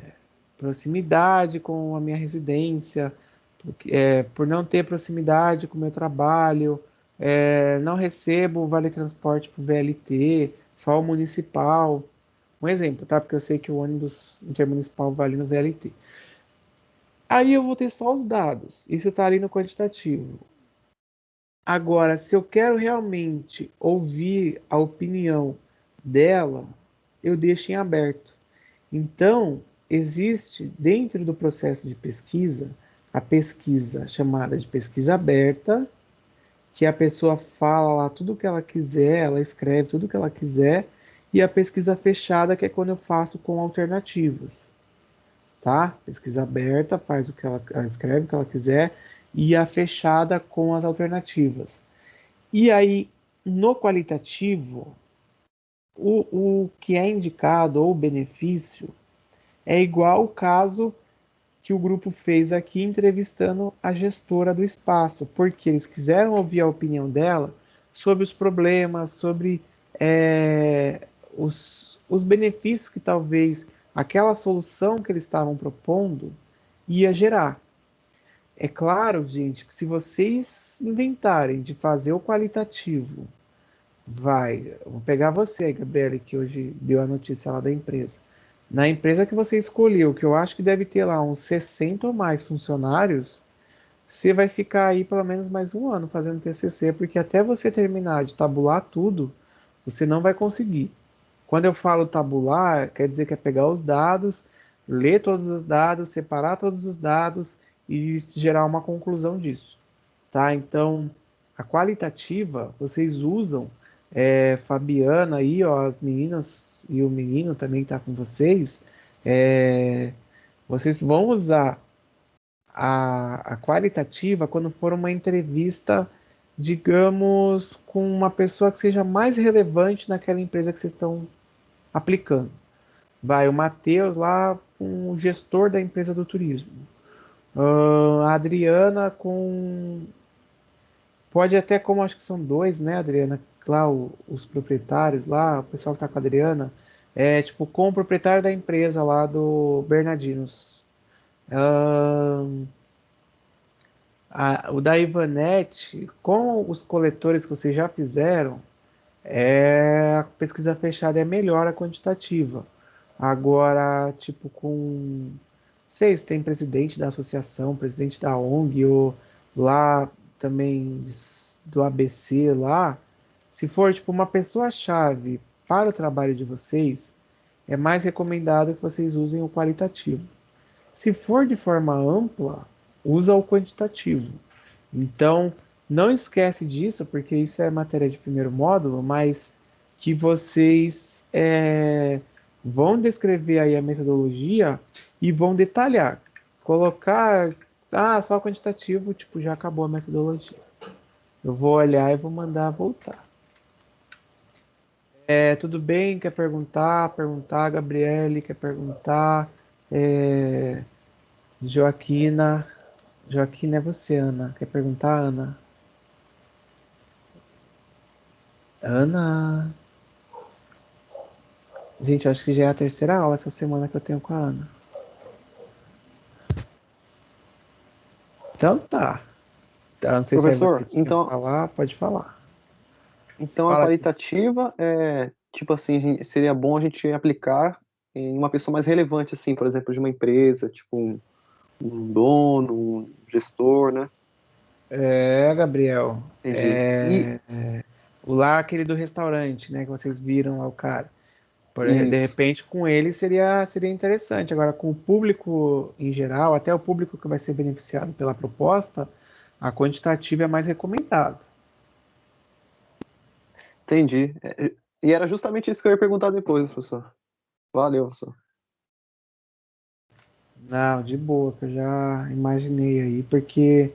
proximidade com a minha residência, por não ter proximidade com o meu trabalho, não recebo vale transporte para o VLT, só o municipal. Um exemplo, tá? Porque eu sei que o ônibus intermunicipal vale no VLT. Aí eu vou ter só os dados. Isso está ali no quantitativo. Agora, se eu quero realmente ouvir a opinião dela, eu deixo em aberto. Então, existe dentro do processo de pesquisa a pesquisa chamada de pesquisa aberta, que a pessoa fala lá tudo o que ela quiser, ela escreve tudo o que ela quiser, e a pesquisa fechada, que é quando eu faço com alternativas, tá? Pesquisa aberta faz o que ela escreve, o que ela quiser, e a fechada com as alternativas. E aí, no qualitativo, o que é indicado ou o benefício é igual o caso que o grupo fez aqui entrevistando a gestora do espaço, porque eles quiseram ouvir a opinião dela sobre os problemas, sobre os benefícios que talvez aquela solução que eles estavam propondo ia gerar. É claro, gente, que se vocês inventarem de fazer o qualitativo, vou pegar você, Gabriele, que hoje deu a notícia lá da empresa. Na empresa que você escolheu, que eu acho que deve ter lá uns 60 ou mais funcionários, você vai ficar aí pelo menos mais um ano fazendo TCC, porque até você terminar de tabular tudo, você não vai conseguir. Quando eu falo tabular, quer dizer que é pegar os dados, ler todos os dados, separar todos os dados e gerar uma conclusão disso, tá? Então, a qualitativa, vocês usam, Fabiana aí, ó, as meninas e o menino também está com vocês, é, vocês vão usar a qualitativa quando for uma entrevista, digamos, com uma pessoa que seja mais relevante naquela empresa que vocês estão aplicando. Vai o Matheus lá com o gestor da empresa do turismo. A Adriana com. Pode até, como acho que são dois, né, Adriana? Lá, os proprietários lá, o pessoal que tá com a Adriana, tipo, com o proprietário da empresa lá do Bernardinos. O da Ivanete, com os coletores que vocês já fizeram, a pesquisa fechada é melhor a quantitativa. Agora, tipo, com. Sei se tem presidente da associação, presidente da ONG, ou lá também do ABC lá. Se for, tipo, uma pessoa-chave para o trabalho de vocês, é mais recomendado que vocês usem o qualitativo. Se for de forma ampla, usa o quantitativo. Então, não esquece disso, porque isso é matéria de primeiro módulo, mas que vocês vão descrever aí a metodologia e vão detalhar. Colocar, só quantitativo, tipo, já acabou a metodologia. Eu vou olhar e vou mandar voltar. Tudo bem? Quer perguntar? Perguntar, Gabriele, quer perguntar? Joaquina. Joaquina é você, Ana. Quer perguntar, Ana? Ana. Gente, acho que já é a terceira aula essa semana que eu tenho com a Ana. Então tá. Tá, não sei se a Professor, Ivonete quer falar, pode falar. então a Fala, qualitativa é, tipo assim, seria bom a gente aplicar em uma pessoa mais relevante, assim, por exemplo, de uma empresa, tipo um dono, um gestor, né? Gabriel. Entendi. E Lá aquele do restaurante, né? Que vocês viram lá o cara. De isso, repente, com ele seria interessante. Agora, com o público em geral, até o público que vai ser beneficiado pela proposta, a quantitativa é mais recomendada. entendi. E era justamente isso que eu ia perguntar depois, professor. Valeu, professor. Não, de boa, que eu já imaginei aí, porque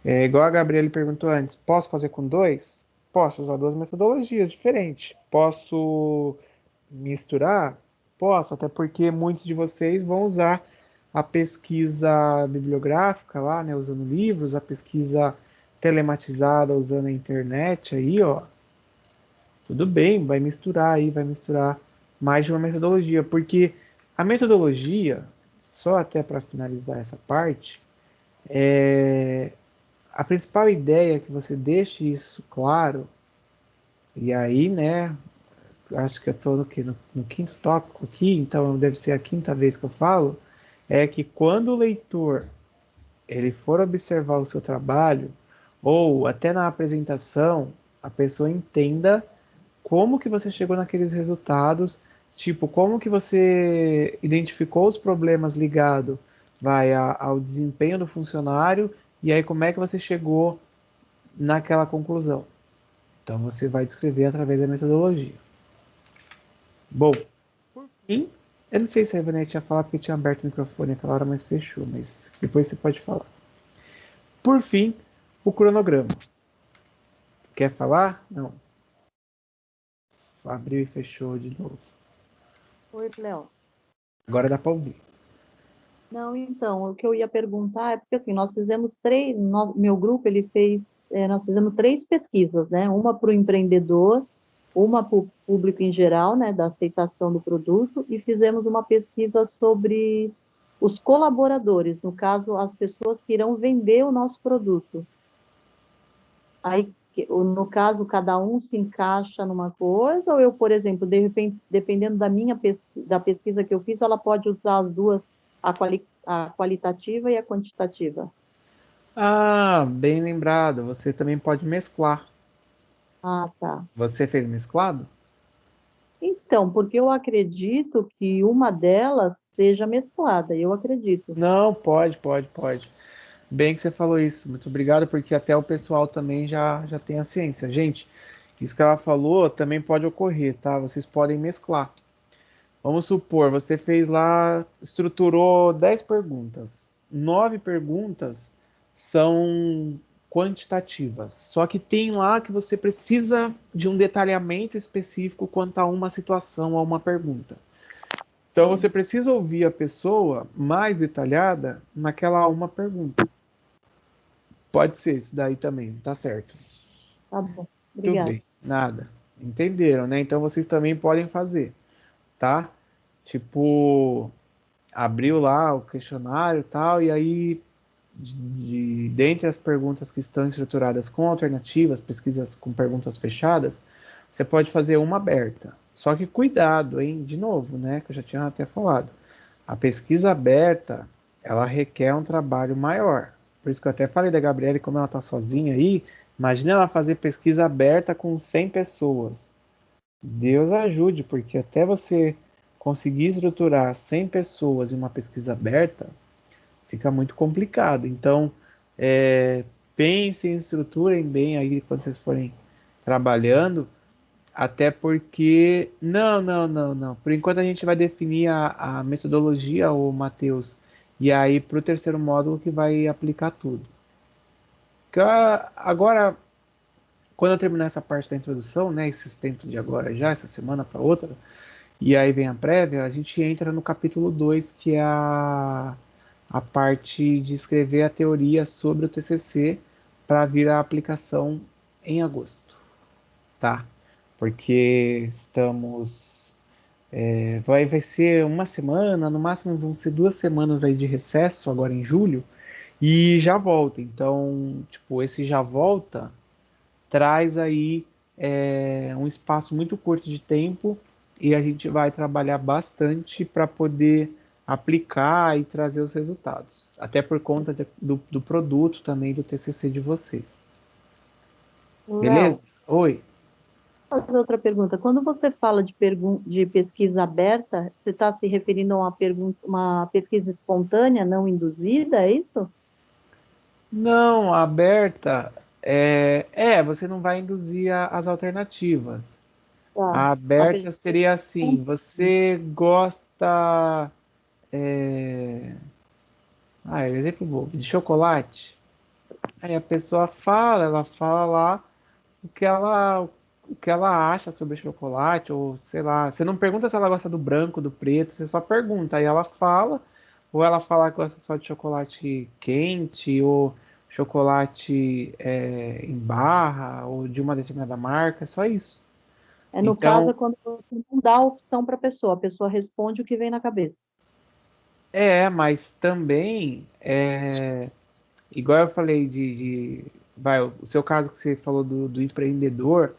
igual a Gabriele perguntou antes, posso fazer com dois? Posso usar duas metodologias diferentes. Posso misturar? Posso, até porque muitos de vocês vão usar a pesquisa bibliográfica lá, né, usando livros, a pesquisa telematizada usando a internet aí, ó. Tudo bem, vai misturar mais de uma metodologia, porque a metodologia, só até para finalizar essa parte, a principal ideia é que você deixe isso claro, e aí, né, acho que eu estou no quinto tópico aqui, então deve ser a quinta vez que eu falo, é que quando o leitor ele for observar o seu trabalho, ou até na apresentação, a pessoa entenda como que você chegou naqueles resultados, tipo, como que você identificou os problemas ligados ao desempenho do funcionário, e aí como é que você chegou naquela conclusão. Então você vai descrever através da metodologia. Bom, por fim, eu não sei se a Ivonete ia falar porque tinha aberto o microfone aquela hora, mas fechou, mas depois você pode falar. Por fim, o cronograma. Quer falar? Não. Abriu e fechou de novo. Oi, Léo. Agora dá para ouvir. Não, então, o que eu ia perguntar é porque assim, nós fizemos três, meu grupo ele fez, nós fizemos três pesquisas, né? Uma para o empreendedor, uma para o público em geral, né, da aceitação do produto, e fizemos uma pesquisa sobre os colaboradores, no caso, as pessoas que irão vender o nosso produto. Aí, no caso, cada um se encaixa numa coisa, ou eu, por exemplo, de repente, dependendo da pesquisa que eu fiz, ela pode usar as duas, a qualitativa e a quantitativa. Ah, bem lembrado. Você também pode mesclar. Ah, tá. Você fez mesclado? Então, porque eu acredito que uma delas seja mesclada, eu acredito. Não, pode. Bem que você falou isso. Muito obrigado, porque até o pessoal também já tem a ciência. Gente, isso que ela falou também pode ocorrer, tá? Vocês podem mesclar. Vamos supor, você fez lá, estruturou 10 perguntas. 9 perguntas são quantitativas. Só que tem lá que você precisa de um detalhamento específico quanto a uma situação, a uma pergunta. Então você precisa ouvir a pessoa mais detalhada naquela uma pergunta. Pode ser isso daí também, tá certo. Tá bom, Tudo obrigada. bem, nada. Entenderam, né? Então vocês também podem fazer, tá? Tipo, abriu lá o questionário e tal, e aí, dentre as perguntas que estão estruturadas com alternativas, pesquisas com perguntas fechadas, você pode fazer uma aberta. Só que cuidado, hein? De novo, né? Que eu já tinha até falado. A pesquisa aberta, ela requer um trabalho maior. Por isso que eu até falei da Gabriele, como ela está sozinha aí, imagina ela fazer pesquisa aberta com 100 pessoas. Deus ajude, porque até você conseguir estruturar 100 pessoas em uma pesquisa aberta, fica muito complicado. Então, pensem, estruturem bem aí quando vocês forem trabalhando, Até porque. Não, não, não, não. Por enquanto a gente vai definir a metodologia, o Matheus. E aí, para o terceiro módulo, que vai aplicar tudo. Agora, quando eu terminar essa parte da introdução, né, esses tempos de agora já, essa semana para outra, e aí vem a prévia, a gente entra no capítulo 2, que é a parte de escrever a teoria sobre o TCC para vir a aplicação em agosto, tá? Porque vai ser uma semana, no máximo vão ser 2 semanas aí de recesso agora em julho, e já volta. Então, tipo, esse já volta traz aí um espaço muito curto de tempo e a gente vai trabalhar bastante para poder aplicar e trazer os resultados. Até por conta do produto também do TCC de vocês. Léo, Beleza? Oi. vou fazer outra pergunta. Quando você fala de pesquisa aberta, você está se referindo a uma pesquisa espontânea, não induzida, é isso? Não, aberta você não vai induzir as alternativas. Tá. A Uma aberta pesquisa seria assim, espontânea. você gosta, exemplo bobo, de chocolate? Aí a pessoa fala, ela fala lá o que ela acha sobre chocolate, ou sei lá. Você não pergunta se ela gosta do branco, do preto, você só pergunta. Aí ela fala, ou ela fala que gosta só de chocolate quente, ou chocolate em barra, ou de uma determinada marca, é só isso. No caso, Então, é quando você não dá a opção para a pessoa responde o que vem na cabeça. mas também, igual eu falei o seu caso que você falou do empreendedor.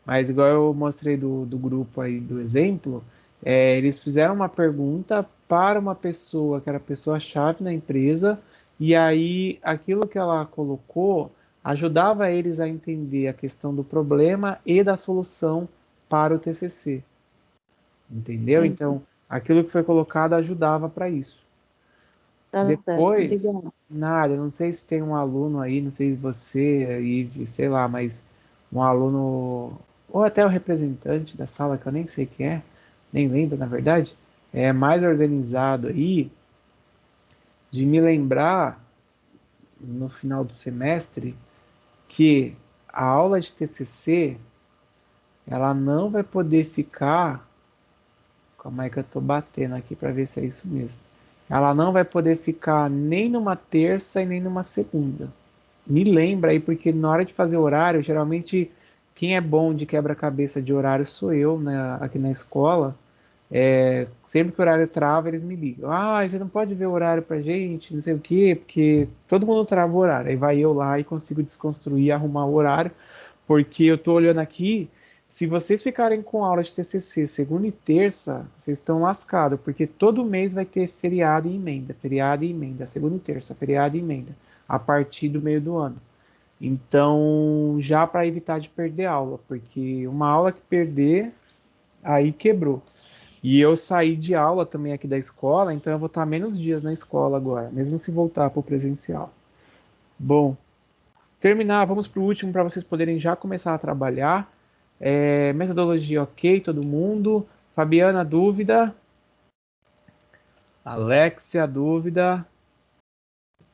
Mas igual eu mostrei do grupo aí do exemplo, eles fizeram uma pergunta para uma pessoa que era a pessoa-chave na empresa, e aí aquilo que ela colocou ajudava eles a entender a questão do problema e da solução para o TCC. Entendeu? Entendi. Então, aquilo que foi colocado ajudava para isso. Tá certo. Depois, Obrigada. nada, não sei se tem um aluno aí, não sei se você aí, sei lá, mas um aluno, ou até o representante da sala, que eu nem sei quem é, nem lembro, na verdade, é mais organizado aí, de me lembrar no final do semestre que a aula de TCC, ela não vai poder ficar, como é que eu tô batendo aqui para ver se é isso mesmo? Ela não vai poder ficar nem numa terça e nem numa segunda. Me lembra aí, porque na hora de fazer horário, geralmente quem é bom de quebra-cabeça de horário sou eu, né, aqui na escola. Sempre que o horário trava, eles me ligam. Ah, você não pode ver o horário pra gente, não sei o quê, porque todo mundo trava o horário. Aí vai eu lá e consigo desconstruir, arrumar o horário, porque eu tô olhando aqui. Se vocês ficarem com aula de TCC segunda e terça, vocês estão lascados, porque todo mês vai ter feriado e emenda, segunda e terça, feriado e emenda, a partir do meio do ano. Então, já para evitar de perder aula, porque uma aula que perder, aí quebrou. E eu saí de aula também aqui da escola, então eu vou estar menos dias na escola agora, mesmo se voltar para o presencial. Bom, terminar, vamos para o último para vocês poderem já começar a trabalhar. Metodologia ok, todo mundo. Fabiana, dúvida? Alexia, dúvida?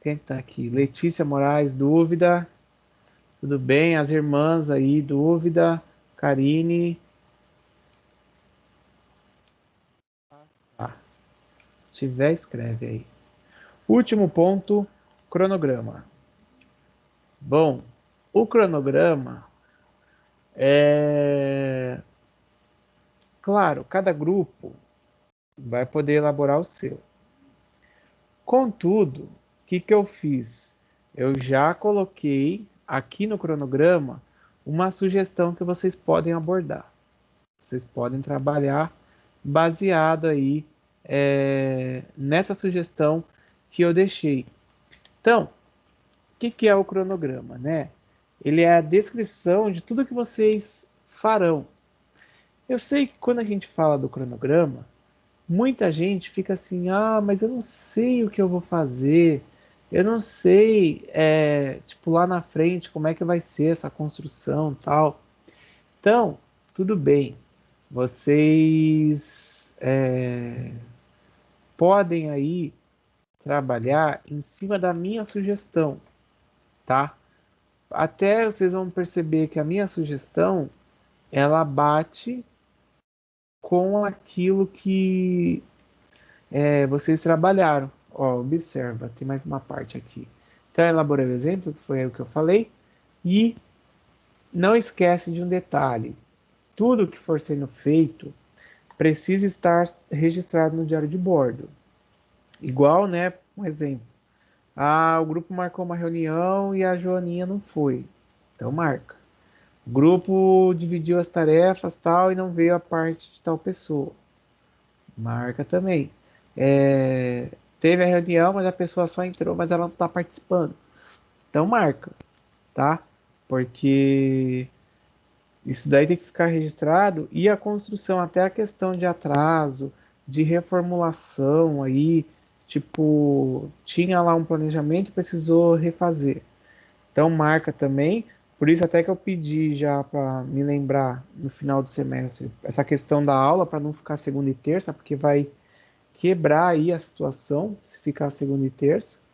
Quem está aqui? Letícia Moraes, dúvida? Tudo bem? As irmãs aí, dúvida? Karine? Ah, se tiver, escreve aí. Último ponto, cronograma. Bom, o cronograma é. Claro, cada grupo vai poder elaborar o seu. Contudo, o que eu fiz? Eu já coloquei aqui no cronograma uma sugestão que vocês podem abordar. Vocês podem trabalhar baseado aí nessa sugestão que eu deixei. Então, o que é o cronograma, né? Ele é a descrição de tudo que vocês farão. Eu sei que quando a gente fala do cronograma, muita gente fica assim, mas eu não sei o que eu vou fazer, eu não sei, tipo, lá na frente como é que vai ser essa construção, tal. Então, tudo bem. Vocês podem aí trabalhar em cima da minha sugestão, tá? Até vocês vão perceber que a minha sugestão, ela bate com aquilo que vocês trabalharam. Ó, observa, tem mais uma parte aqui. Então, eu elaborei o exemplo, que foi o que eu falei, e não esquece de um detalhe. Tudo que for sendo feito precisa estar registrado no diário de bordo. Igual, né? Um exemplo. O grupo marcou uma reunião e a Joaninha não foi. Então marca. O grupo dividiu as tarefas tal e não veio a parte de tal pessoa. Marca também. Teve a reunião, mas a pessoa só entrou, mas ela não está participando. Então marca, tá? Porque isso daí tem que ficar registrado, e a construção, até a questão de atraso, de reformulação aí, tipo, tinha lá um planejamento e precisou refazer. Então marca também, por isso até que eu pedi já para me lembrar no final do semestre, essa questão da aula, para não ficar segunda e terça, porque vai quebrar aí a situação, se ficar segunda e terça.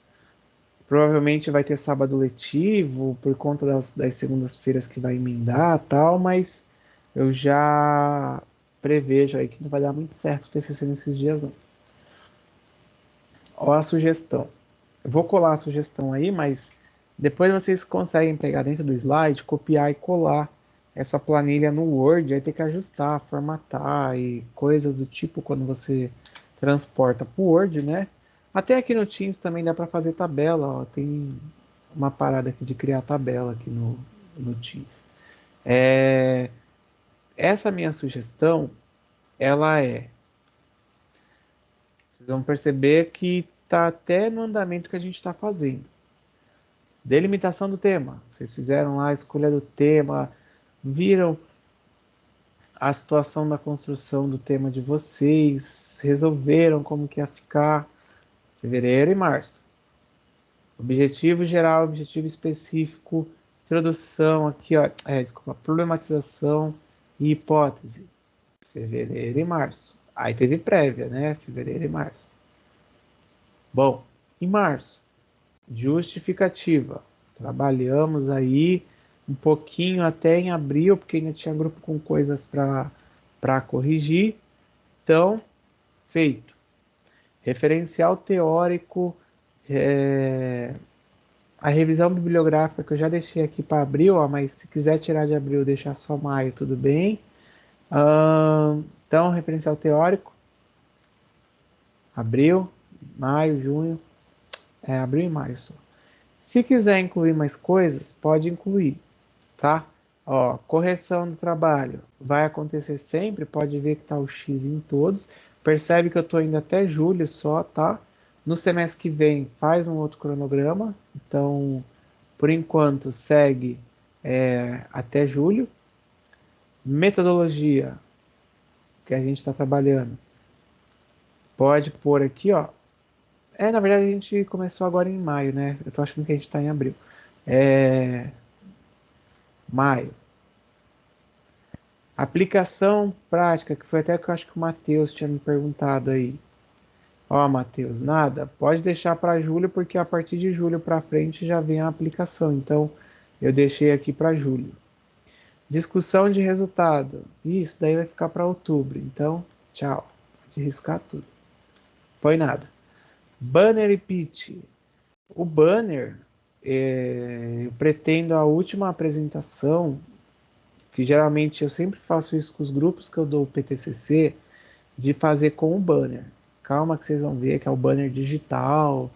Provavelmente vai ter sábado letivo, por conta das segundas-feiras que vai emendar tal, mas eu já prevejo aí que não vai dar muito certo o TCC nesses dias, não. Ó a sugestão. Eu vou colar a sugestão aí, mas depois vocês conseguem pegar dentro do slide, copiar e colar essa planilha no Word, aí tem que ajustar, formatar e coisas do tipo quando você transporta para o Word, né? Até aqui no Teams também dá para fazer tabela, ó. Tem uma parada aqui de criar tabela aqui no Teams. Essa minha sugestão, ela vocês vão perceber que está até no andamento que a gente está fazendo. Delimitação do tema. Vocês fizeram lá a escolha do tema, viram a situação da construção do tema de vocês, resolveram como que ia ficar fevereiro e março. Objetivo geral, objetivo específico, introdução aqui, ó, desculpa, problematização e hipótese. Fevereiro e março. Aí teve prévia, né? Fevereiro e março. Bom, em março, justificativa. Trabalhamos aí um pouquinho até em abril, porque ainda tinha grupo com coisas para corrigir. Então, feito. Referencial teórico, a revisão bibliográfica que eu já deixei aqui para abril, ó, mas se quiser tirar de abril, deixar só maio, tudo bem. Então, referencial teórico, abril, maio, junho, abril e maio só. Se quiser incluir mais coisas, pode incluir, tá? Ó, correção do trabalho vai acontecer sempre, pode ver que tá o X em todos. Percebe que eu tô indo até julho só, tá? No semestre que vem faz um outro cronograma, então por enquanto segue até julho. Metodologia que a gente está trabalhando, pode pôr aqui, ó. Na verdade a gente começou agora em maio, né? Eu tô achando que a gente está em abril. Maio. Aplicação prática, que foi até que eu acho que o Matheus tinha me perguntado aí. Ó, Matheus, nada. Pode deixar para julho, porque a partir de julho para frente já vem a aplicação. Então, eu deixei aqui para julho. Discussão de resultado. Isso daí vai ficar para outubro. Então, tchau. Pode riscar tudo. Põe nada. Banner e pitch. O banner, eu pretendo a última apresentação, que geralmente eu sempre faço isso com os grupos que eu dou o PTCC, de fazer com o banner. Calma que vocês vão ver que é o banner digital.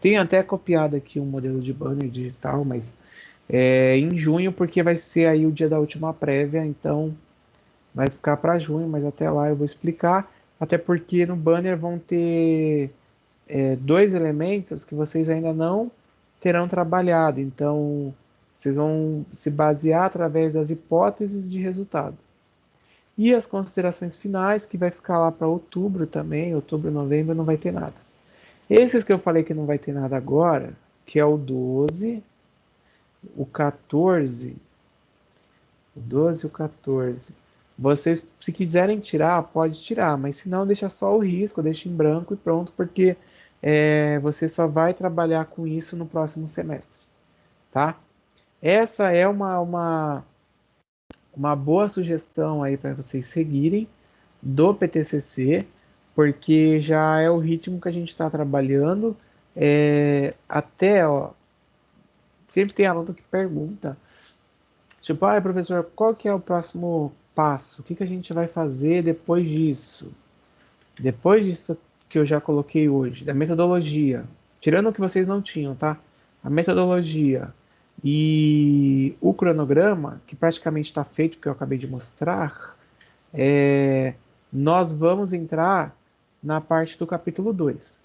Tenho até copiado aqui um modelo de banner digital, mas em junho, porque vai ser aí o dia da última prévia, então vai ficar para junho, mas até lá eu vou explicar, até porque no banner vão ter dois elementos que vocês ainda não terão trabalhado, então vocês vão se basear através das hipóteses de resultado. E as considerações finais, que vai ficar lá para outubro também, outubro, novembro, não vai ter nada. Esses que eu falei que não vai ter nada agora, que é o 12, o 14, O 12 e o 14. Vocês, se quiserem tirar, pode tirar, mas se não, deixa só o risco, deixa em branco e pronto, porque você só vai trabalhar com isso no próximo semestre, tá? Essa é uma boa sugestão aí para vocês seguirem do PTCC, porque já é o ritmo que a gente está trabalhando. Até, ó, sempre tem aluno que pergunta, tipo, professor, qual que é o próximo passo? O que a gente vai fazer depois disso? Depois disso que eu já coloquei hoje, da metodologia, tirando o que vocês não tinham, tá? A metodologia e o cronograma, que praticamente está feito, que eu acabei de mostrar, nós vamos entrar na parte do capítulo 2.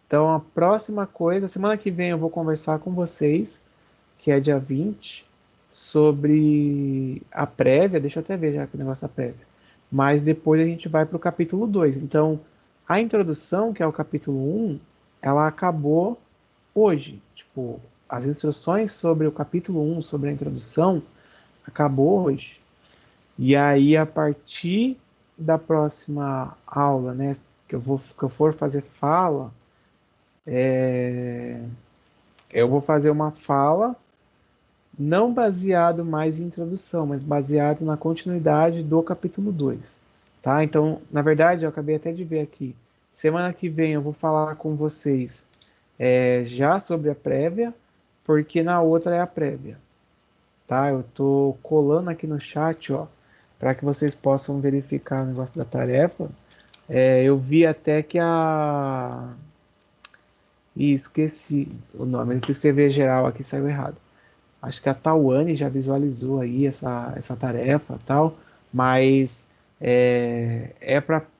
Então, a próxima coisa, semana que vem eu vou conversar com vocês, que é dia 20, sobre a prévia, deixa eu até ver já que o negócio da prévia, mas depois a gente vai para o capítulo 2. Então, a introdução, que é o capítulo 1, ela acabou hoje. Tipo, as instruções sobre o capítulo 1, sobre a introdução, acabou hoje. E aí, a partir da próxima aula, né, que eu for fazer fala, eu vou fazer uma fala não baseado mais em introdução, mas baseado na continuidade do capítulo 2, tá? Então, na verdade, eu acabei até de ver aqui, semana que vem eu vou falar com vocês já sobre a prévia, porque na outra é a prévia, tá? Eu tô colando aqui no chat, ó, para que vocês possam verificar o negócio da tarefa. Eu vi até que esqueci o nome, eu quis escrever geral aqui, saiu errado. Acho que a Tawane já visualizou aí essa tarefa e tal, mas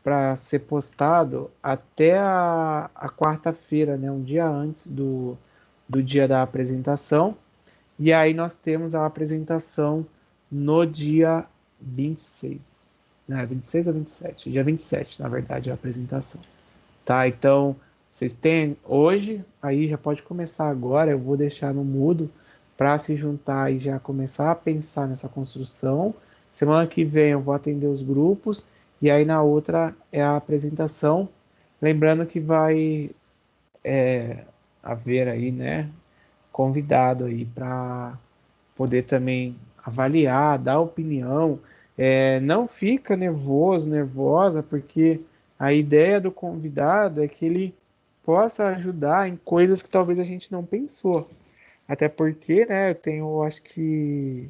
para ser postado até a quarta-feira, né, um dia antes do dia da apresentação. E aí nós temos a apresentação no dia 26. Não, é 26 ou 27? Dia 27, na verdade, é a apresentação. Tá, então, vocês têm hoje, aí já pode começar agora, eu vou deixar no mudo para se juntar e já começar a pensar nessa construção. Semana que vem eu vou atender os grupos e aí na outra é a apresentação. Lembrando que vai haver aí, né, convidado aí para poder também avaliar, dar opinião. Não fica nervoso, nervosa, porque a ideia do convidado é que ele possa ajudar em coisas que talvez a gente não pensou. Até porque, né, eu tenho, acho que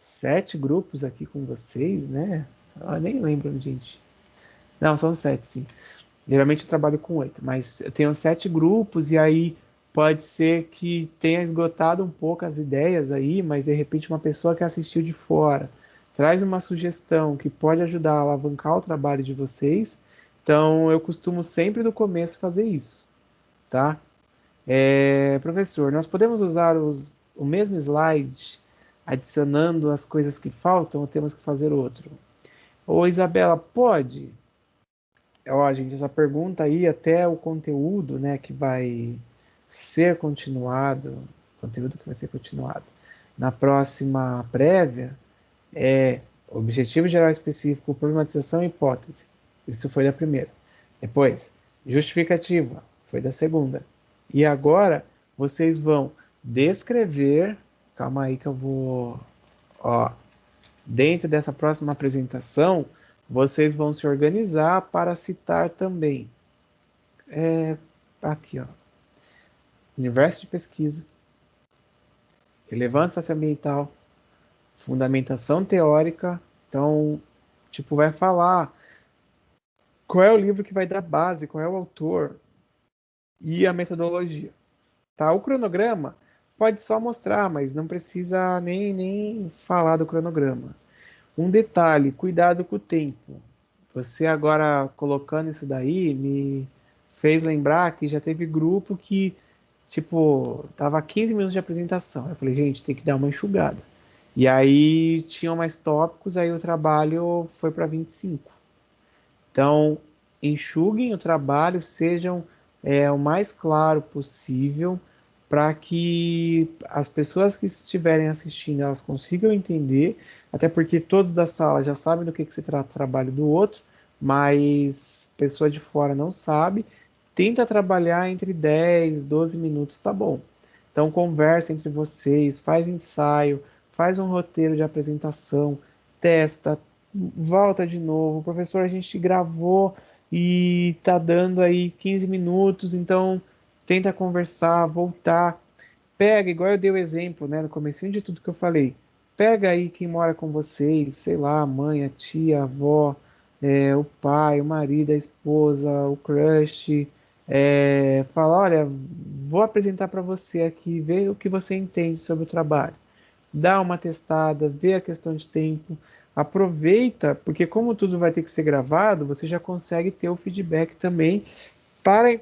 7 grupos aqui com vocês, né? Eu nem lembro, gente. Não, são 7, sim. Geralmente eu trabalho com 8, mas eu tenho 7 grupos e aí pode ser que tenha esgotado um pouco as ideias aí, mas de repente uma pessoa que assistiu de fora traz uma sugestão que pode ajudar a alavancar o trabalho de vocês. Então eu costumo sempre no começo fazer isso, tá? Professor, nós podemos usar o mesmo slide adicionando as coisas que faltam ou temos que fazer outro? Ô Isabela, pode? Ó, gente, essa pergunta aí, até o conteúdo, né, que vai ser continuado, conteúdo que vai ser continuado na próxima prévia, objetivo geral específico, problematização e hipótese. Isso foi da primeira. Depois, justificativa, foi da segunda. E agora, vocês vão descrever, calma aí que eu vou, ó, dentro dessa próxima apresentação, vocês vão se organizar para citar também. Aqui, ó. Universo de pesquisa, relevância socioambiental, fundamentação teórica. Então, tipo, vai falar qual é o livro que vai dar base, qual é o autor e a metodologia. Tá? O cronograma pode só mostrar, mas não precisa nem falar do cronograma. Um detalhe, cuidado com o tempo. Você agora colocando isso daí me fez lembrar que já teve grupo que, tipo, tava 15 minutos de apresentação. Eu falei, gente, tem que dar uma enxugada. E aí tinham mais tópicos, aí o trabalho foi para 25. Então, enxuguem o trabalho, sejam o mais claro possível, para que as pessoas que estiverem assistindo elas consigam entender, até porque todos da sala já sabem do que se trata o trabalho do outro, mas pessoa de fora não sabe. Tenta trabalhar entre 10, 12 minutos, tá bom. Então conversa entre vocês, faz ensaio, faz um roteiro de apresentação, testa, volta de novo. Professor, a gente gravou e tá dando aí 15 minutos, então tenta conversar, voltar. Pega, igual eu dei o exemplo, né, no comecinho de tudo que eu falei. Pega aí quem mora com vocês, sei lá, a mãe, a tia, a avó, o pai, o marido, a esposa, o crush. Fala, olha, vou apresentar para você aqui, ver o que você entende sobre o trabalho. Dá uma testada, vê a questão de tempo, aproveita, porque como tudo vai ter que ser gravado, você já consegue ter o feedback também para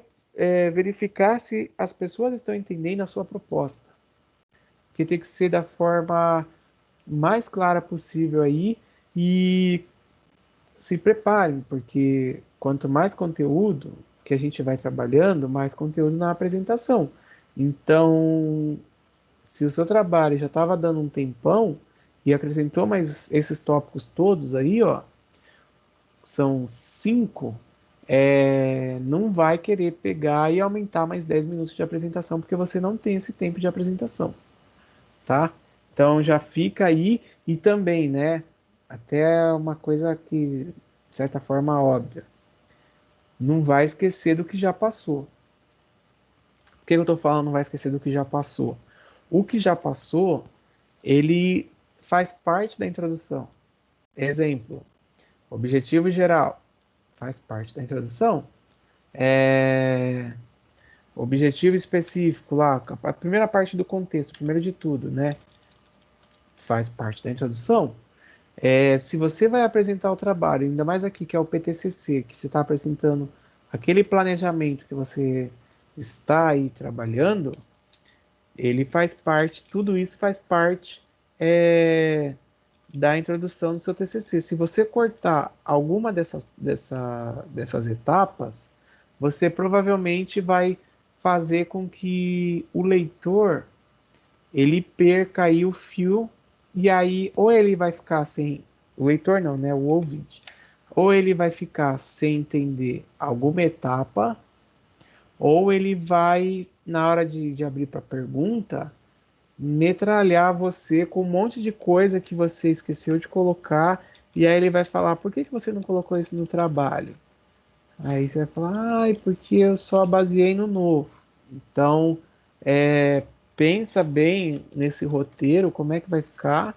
verificar se as pessoas estão entendendo a sua proposta. Que tem que ser da forma mais clara possível aí e se preparem, porque quanto mais conteúdo que a gente vai trabalhando, mais conteúdo na apresentação. Então, se o seu trabalho já estava dando um tempão e acrescentou mais esses tópicos todos aí, ó, são 5, não vai querer pegar e aumentar mais 10 minutos de apresentação, porque você não tem esse tempo de apresentação, tá? Então já fica aí e também, né, até uma coisa que, de certa forma, óbvia, não vai esquecer do que já passou. Por que eu tô falando não vai esquecer do que já passou? O que já passou, ele faz parte da introdução. Exemplo, objetivo geral, faz parte da introdução. Objetivo específico lá, a primeira parte do contexto, primeiro de tudo, né? Faz parte da introdução. Se você vai apresentar o trabalho, ainda mais aqui que é o PTCC, que você está apresentando aquele planejamento que você está aí trabalhando, ele faz parte, tudo isso faz parte da introdução do seu TCC. Se você cortar alguma dessas etapas, você provavelmente vai fazer com que o leitor ele perca aí o fio e aí ou ele vai ficar sem o leitor não, né, o ouvinte, ou ele vai ficar sem entender alguma etapa, ou ele vai na hora de abrir para pergunta metralhar você com um monte de coisa que você esqueceu de colocar e aí ele vai falar, por que você não colocou isso no trabalho? Aí você vai falar, ai, porque eu só baseei no novo. Então, pensa bem nesse roteiro, como é que vai ficar,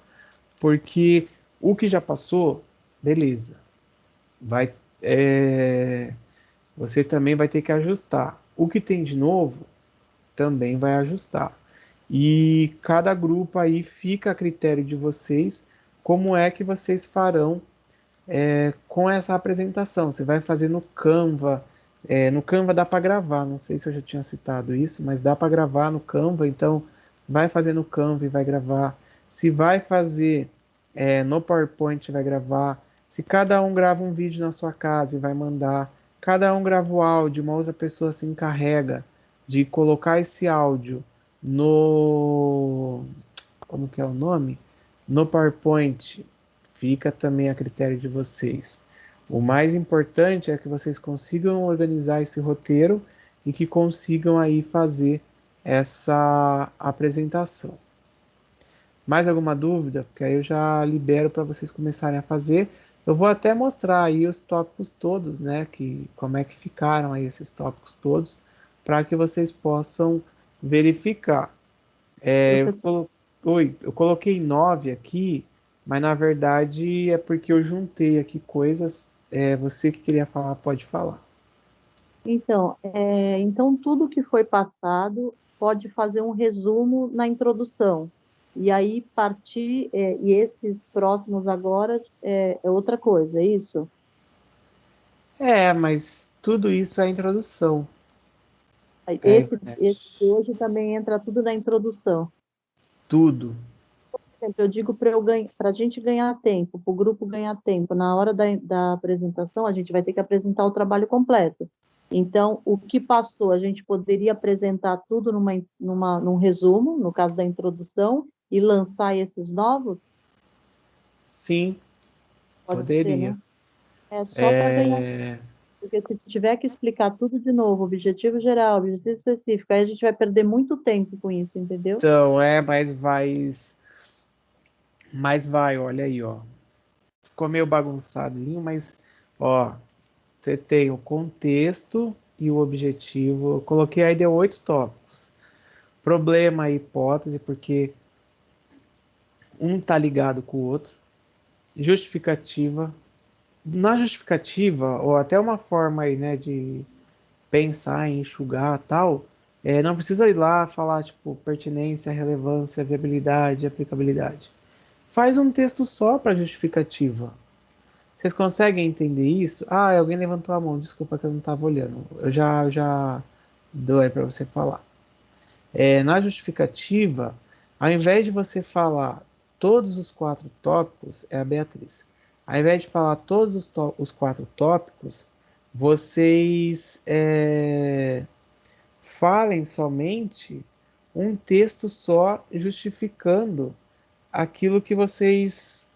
porque o que já passou, beleza. Vai, você também vai ter que ajustar. O que tem de novo, também vai ajustar. E cada grupo aí fica a critério de vocês, como é que vocês farão com essa apresentação. Você vai fazer no Canva. No Canva dá para gravar, não sei se eu já tinha citado isso, mas dá para gravar no Canva, então vai fazer no Canva e vai gravar. Se vai fazer no PowerPoint, vai gravar. Se cada um grava um vídeo na sua casa e vai mandar, cada um grava o áudio, uma outra pessoa se encarrega de colocar esse áudio no. Como que é o nome? No PowerPoint, fica também a critério de vocês. O mais importante é que vocês consigam organizar esse roteiro e que consigam aí fazer essa apresentação. Mais alguma dúvida? Porque aí eu já libero para vocês começarem a fazer. Eu vou até mostrar aí os tópicos todos, né? Como é que ficaram aí esses tópicos todos, para que vocês possam verificar. Eu coloquei 9 aqui, mas na verdade é porque eu juntei aqui coisas. Você que queria falar, pode falar. Então tudo que foi passado pode fazer um resumo na introdução. E aí partir, e esses próximos agora é outra coisa, é isso? Mas tudo isso é introdução. Esse de hoje também entra tudo na introdução. Tudo. Por exemplo, eu digo para a gente ganhar tempo, para o grupo ganhar tempo, na hora da apresentação, a gente vai ter que apresentar o trabalho completo. Então, o que passou, a gente poderia apresentar tudo num resumo, no caso da introdução, e lançar esses novos? Sim, Pode ser, poderia. né? É só para ganhar, porque se tiver que explicar tudo de novo, objetivo geral, objetivo específico, aí a gente vai perder muito tempo com isso, entendeu? Então, mas vai, olha aí, ó. Ficou meio bagunçadinho, mas, ó, você tem o contexto e o objetivo. Eu coloquei aí, deu 8 tópicos. Problema e hipótese, porque um tá ligado com o outro. Justificativa. Na justificativa, ou até uma forma aí, né, de pensar em enxugar tal, não precisa ir lá falar, tipo, pertinência, relevância, viabilidade, aplicabilidade. Faz um texto só para justificativa. Vocês conseguem entender isso? Ah, alguém levantou a mão, desculpa que eu não estava olhando. Eu já dou aí para você falar. Na justificativa, ao invés de você falar todos os 4 tópicos, é a Beatriz. Ao invés de falar todos os 4 tópicos, vocês falem somente um texto só justificando aquilo que vocês,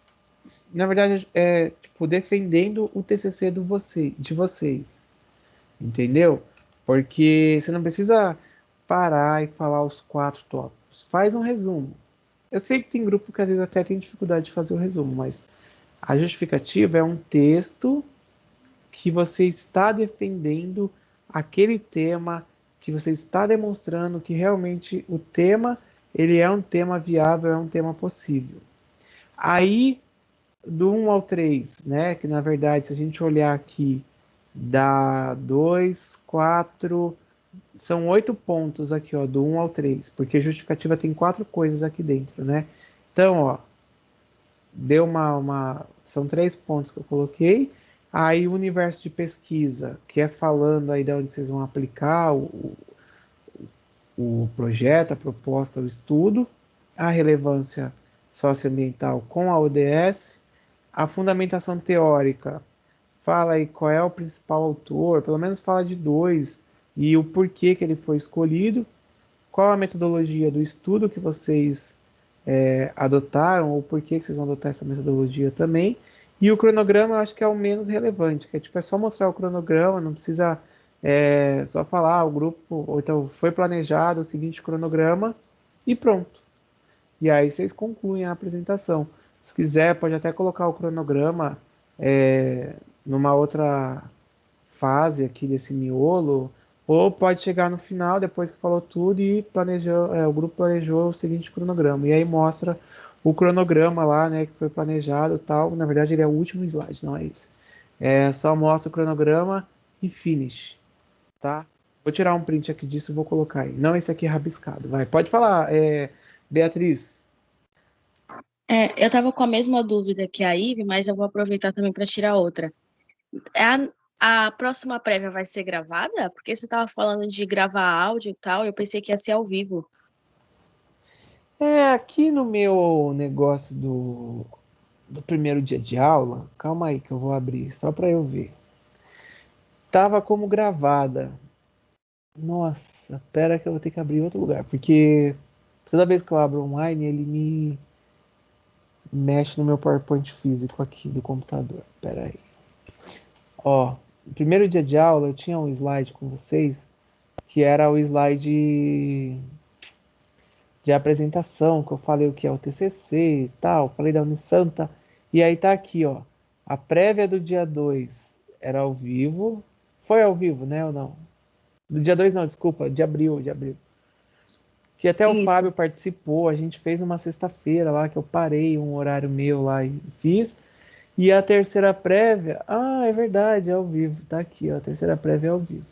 na verdade, tipo, defendendo o TCC de vocês, entendeu? Porque você não precisa parar e falar os 4 tópicos. Faz um resumo. Eu sei que tem grupo que às vezes até tem dificuldade de fazer o resumo, mas a justificativa é um texto que você está defendendo aquele tema, que você está demonstrando que realmente o tema ele é um tema viável, é um tema possível. Aí, do 1 ao 3, né, que na verdade, se a gente olhar aqui, dá 2, 4, são 8 pontos aqui, ó, do 1 ao 3, porque a justificativa tem 4 coisas aqui dentro, né? Então, ó, deu são 3 pontos que eu coloquei. Aí o universo de pesquisa, que é falando aí de onde vocês vão aplicar o projeto, a proposta, o estudo, a relevância socioambiental com a ODS, a fundamentação teórica, fala aí qual é o principal autor, pelo menos fala de 2 e o porquê que ele foi escolhido, qual a metodologia do estudo que vocês adotaram, ou por que vocês vão adotar essa metodologia também. E o cronograma eu acho que é o menos relevante, que é tipo, é só mostrar o cronograma, não precisa só falar o grupo, ou então foi planejado o seguinte cronograma e pronto. E aí vocês concluem a apresentação. Se quiser, pode até colocar o cronograma numa outra fase aqui desse miolo, ou pode chegar no final, depois que falou tudo, e o grupo planejou o seguinte cronograma. E aí mostra o cronograma lá, né, que foi planejado e tal. Na verdade, ele é o último slide, não é esse. Só mostra o cronograma e finish, tá? Vou tirar um print aqui disso e vou colocar aí. Não esse aqui é rabiscado. Vai, pode falar, Beatriz. Eu tava com a mesma dúvida que a Ive, mas eu vou aproveitar também para tirar outra. A próxima prévia vai ser gravada? Porque você tava falando de gravar áudio e tal, eu pensei que ia ser ao vivo. Aqui no meu negócio do primeiro dia de aula, calma aí que eu vou abrir, só para eu ver. Tava como gravada. Nossa, pera que eu vou ter que abrir outro lugar, porque toda vez que eu abro online, ele me mexe no meu PowerPoint físico aqui do computador. Pera aí. Ó, no primeiro dia de aula eu tinha um slide com vocês, que era o slide de apresentação, que eu falei o que é o TCC e tal, falei da Unisanta, e aí tá aqui, ó, a prévia do dia 2 era ao vivo, foi ao vivo, né, ou não? Do dia 2 não, desculpa, de abril, que até o Isso. Fábio participou, a gente fez numa sexta-feira lá, que eu parei um horário meu lá e fiz, e a terceira prévia, é verdade, é ao vivo, tá aqui, ó, a terceira prévia é ao vivo.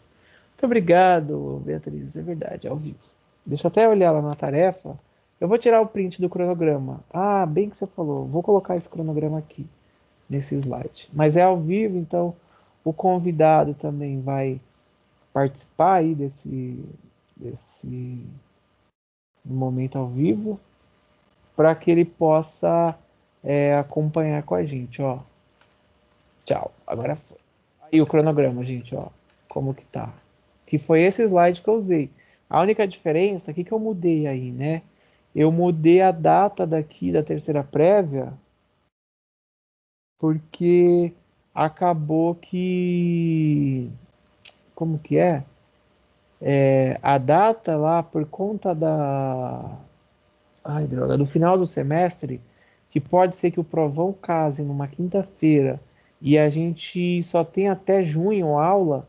Muito obrigado, Beatriz, é verdade, é ao vivo. Deixa eu até olhar lá na tarefa. Eu vou tirar o print do cronograma. Bem que você falou. Vou colocar esse cronograma aqui, nesse slide. Mas é ao vivo, então o convidado também vai participar aí desse momento ao vivo, para que ele possa acompanhar com a gente, ó. Tchau. Agora foi. Aí o cronograma, gente, ó. como que tá. Que foi esse slide que eu usei. A única diferença, o que eu mudei aí, né? Eu mudei a data daqui da terceira prévia, porque acabou que... Como que é? A data lá, por conta da... Ai, droga, do final do semestre, que pode ser que o provão case numa quinta-feira e a gente só tem até junho aula,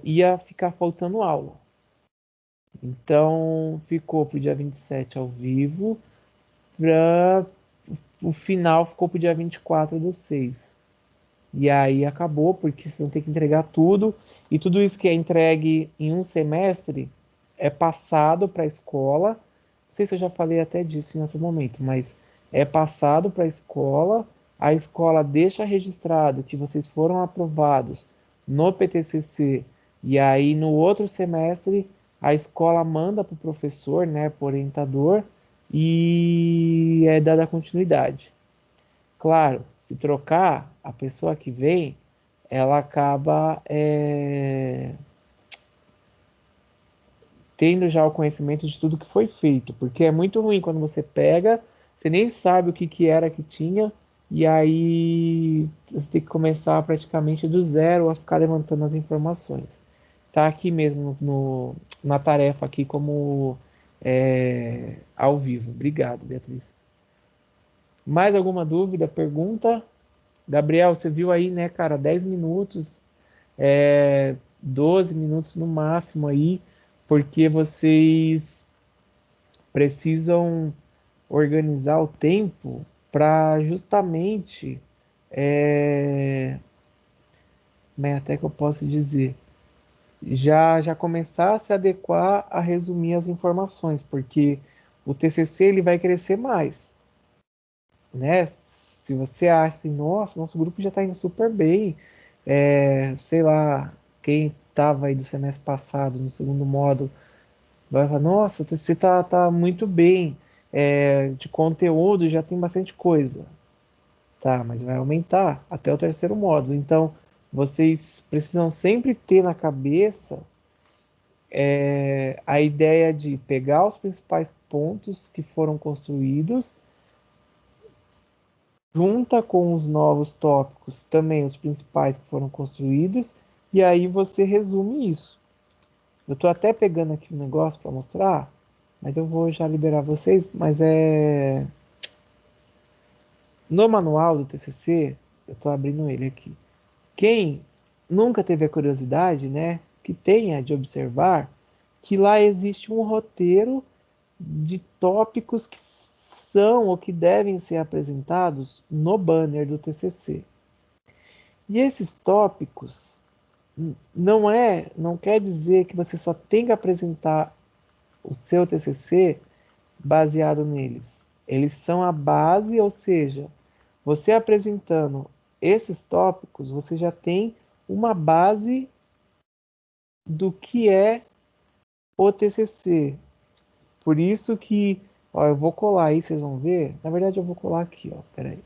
ia ficar faltando aula. Então, ficou para o dia 27 ao vivo, para o final ficou para o dia 24/6. E aí acabou, porque vocês vão ter que entregar tudo, e tudo isso que é entregue em um semestre é passado para a escola. Não sei se eu já falei até disso em outro momento, mas é passado para a escola deixa registrado que vocês foram aprovados no PTCC, e aí no outro semestre a escola manda para o professor, né, para o orientador, e é dada continuidade. Claro, se trocar, a pessoa que vem, ela acaba tendo já o conhecimento de tudo que foi feito, porque é muito ruim quando você pega, você nem sabe o que era que tinha, e aí você tem que começar praticamente do zero a ficar levantando as informações. Tá aqui mesmo na tarefa aqui como ao vivo. Obrigado, Beatriz. Mais alguma dúvida, pergunta? Gabriel, você viu aí, né, cara, 10 minutos, 12 minutos no máximo aí, porque vocês precisam organizar o tempo para justamente, como é até que eu posso dizer, já começar a se adequar a resumir as informações, porque o TCC ele vai crescer mais, né? Se você acha assim, nossa, nosso grupo já está indo super bem, sei lá, quem estava aí do semestre passado no segundo módulo vai falar, nossa, o TCC tá muito bem, de conteúdo já tem bastante coisa, tá? Mas vai aumentar até o terceiro módulo, então vocês precisam sempre ter na cabeça a ideia de pegar os principais pontos que foram construídos, junta com os novos tópicos também os principais que foram construídos, e aí você resume isso. Eu estou até pegando aqui um negócio para mostrar, mas eu vou já liberar vocês, mas no manual do TCC, eu estou abrindo ele aqui. Quem nunca teve a curiosidade, né, que tenha de observar que lá existe um roteiro de tópicos que são ou que devem ser apresentados no banner do TCC. E esses tópicos não quer dizer que você só tem que apresentar o seu TCC baseado neles. Eles são a base, ou seja, você apresentando esses tópicos, você já tem uma base do que é o TCC. Por isso que, ó, eu vou colar aí, vocês vão ver. Na verdade, eu vou colar aqui, ó. Peraí.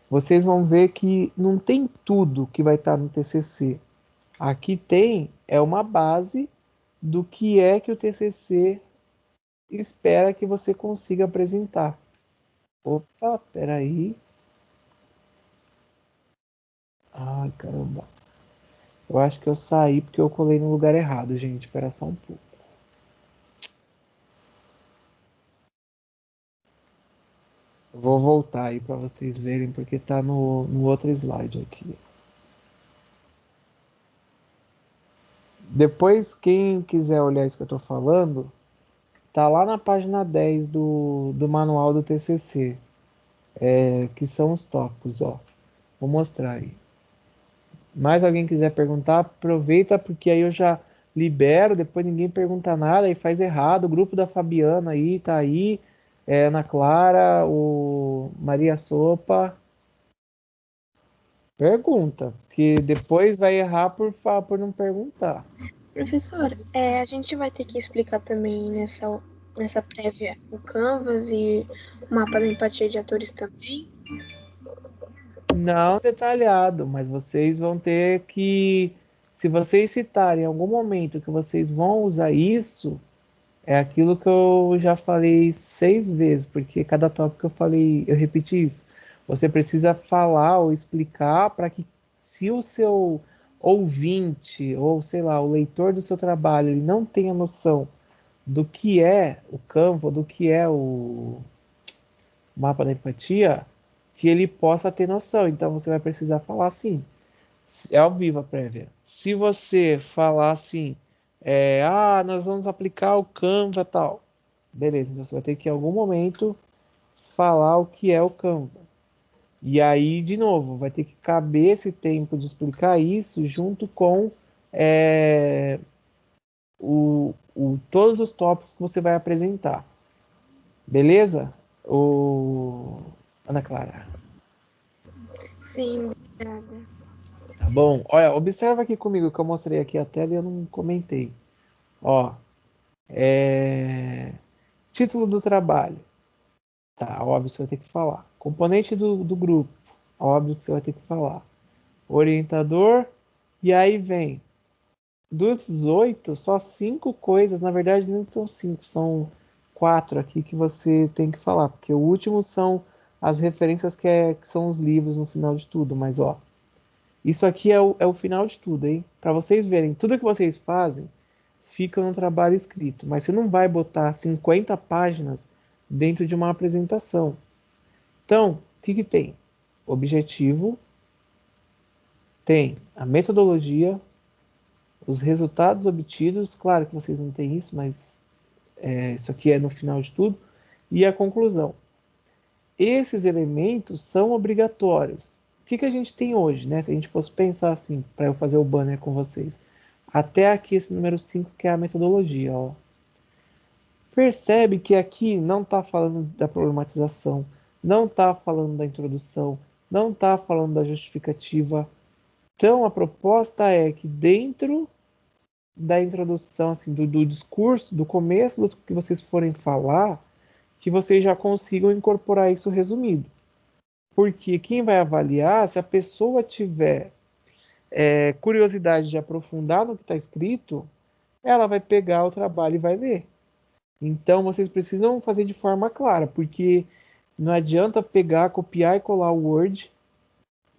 Vocês vão ver que não tem tudo que vai estar no TCC. Aqui tem uma base do que é que o TCC espera que você consiga apresentar. Opa, peraí. Ai, caramba. Eu acho que eu saí porque eu colei no lugar errado, gente. Espera só um pouco. Eu vou voltar aí para vocês verem, porque tá no outro slide aqui. Depois, quem quiser olhar isso que eu estou falando, tá lá na página 10 do manual do TCC, que são os tópicos, ó. Vou mostrar aí. Mais alguém quiser perguntar, aproveita, porque aí eu já libero, depois ninguém pergunta nada e faz errado. O grupo da Fabiana aí, tá aí, Ana Clara, o Maria Sopa. Pergunta, porque depois vai errar por não perguntar. Professor, a gente vai ter que explicar também nessa prévia o Canvas e o mapa da empatia de atores também? Não detalhado, mas vocês vão ter que Se vocês citarem em algum momento que vocês vão usar isso, é aquilo que eu já falei 6 vezes, porque cada tópico eu repeti isso. Você precisa falar ou explicar para que, se o seu ouvinte, ou sei lá, o leitor do seu trabalho, ele não tenha noção do que é o Canva, do que é o mapa da empatia, que ele possa ter noção. Então você vai precisar falar assim. É ao vivo a prévia. Se você falar assim, nós vamos aplicar o Canva e tal. Beleza, então você vai ter que em algum momento falar o que é o Canva. E aí, de novo, vai ter que caber esse tempo de explicar isso junto com todos os tópicos que você vai apresentar. Beleza? Ana Clara. Sim, obrigada. Tá bom? Olha, observa aqui comigo que eu mostrei aqui a tela e eu não comentei. Ó, título do trabalho. Tá, óbvio que você vai ter que falar. Componente do grupo. Óbvio que você vai ter que falar. Orientador. E aí vem. Dos 8, só 5 coisas. Na verdade, não são 5, são 4 aqui que você tem que falar. Porque o último são as referências que são os livros no final de tudo. Mas, ó, isso aqui é o final de tudo, hein? Para vocês verem, tudo que vocês fazem fica no trabalho escrito. Mas você não vai botar 50 páginas dentro de uma apresentação. Então, o que tem? Objetivo, tem a metodologia, os resultados obtidos, claro que vocês não têm isso, mas isso aqui é no final de tudo, e a conclusão. Esses elementos são obrigatórios. O que a gente tem hoje, né? Se a gente fosse pensar assim, para eu fazer o banner com vocês. Até aqui esse número 5, que é a metodologia, ó. Percebe que aqui não está falando da problematização, não está falando da introdução, não está falando da justificativa. Então, a proposta é que dentro da introdução, assim, do discurso, do começo do que vocês forem falar, que vocês já consigam incorporar isso resumido. Porque quem vai avaliar, se a pessoa tiver curiosidade de aprofundar no que está escrito, ela vai pegar o trabalho e vai ler. Então, vocês precisam fazer de forma clara, porque não adianta pegar, copiar e colar o Word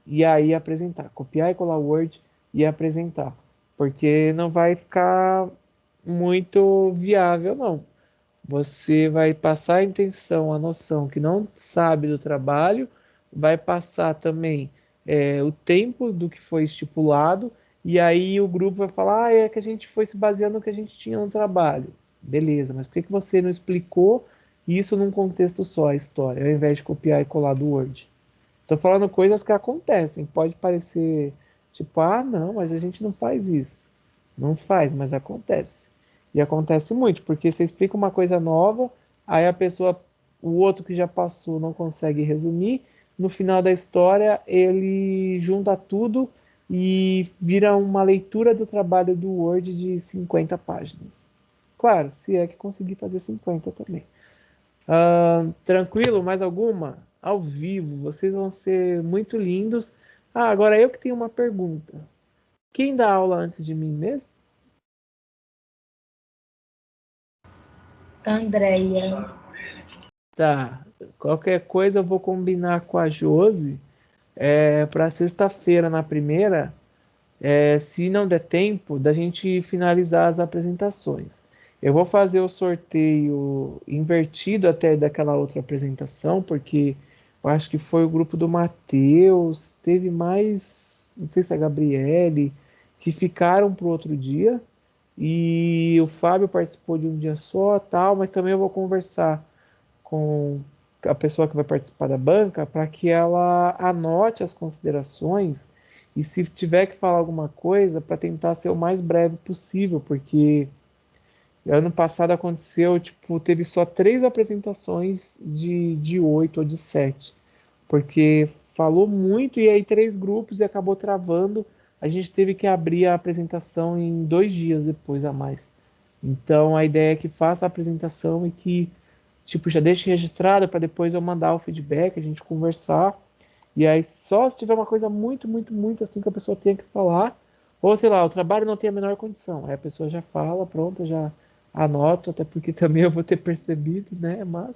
e aí apresentar. Copiar e colar o Word e apresentar. Porque não vai ficar muito viável, não. Você vai passar a intenção, a noção que não sabe do trabalho, vai passar também o tempo do que foi estipulado, e aí o grupo vai falar, é que a gente foi se baseando no que a gente tinha no trabalho. Beleza, mas por que você não explicou isso num contexto só, a história, ao invés de copiar e colar do Word? Estou falando coisas que acontecem, pode parecer tipo, não, mas a gente não faz isso. Não faz, mas acontece. E acontece muito, porque você explica uma coisa nova, aí a pessoa, o outro que já passou não consegue resumir, no final da história ele junta tudo e vira uma leitura do trabalho do Word de 50 páginas. Claro, se é que conseguir fazer 50 também. Tranquilo? Mais alguma? Ao vivo, vocês vão ser muito lindos. Agora eu que tenho uma pergunta. Quem dá aula antes de mim mesmo? Andréia. Tá. Qualquer coisa eu vou combinar com a Josi para sexta-feira, na primeira, se não der tempo, da gente finalizar as apresentações. Eu vou fazer o sorteio invertido até daquela outra apresentação, porque eu acho que foi o grupo do Matheus, teve mais, não sei se é a Gabriele, que ficaram para o outro dia, e o Fábio participou de um dia só, tal, mas também eu vou conversar com a pessoa que vai participar da banca para que ela anote as considerações e se tiver que falar alguma coisa, para tentar ser o mais breve possível, porque ano passado aconteceu, teve só 3 apresentações de 8 ou de 7, porque falou muito e aí 3 grupos e acabou travando. A gente teve que abrir a apresentação em 2 dias depois a mais. Então a ideia é que faça a apresentação e que já deixe registrada para depois eu mandar o feedback, a gente conversar. E aí só se tiver uma coisa muito, muito, muito assim que a pessoa tenha que falar, Ou sei lá, o trabalho não tem a menor condição. Aí a pessoa já fala, pronto, eu já anoto, até porque também eu vou ter percebido, né? Mas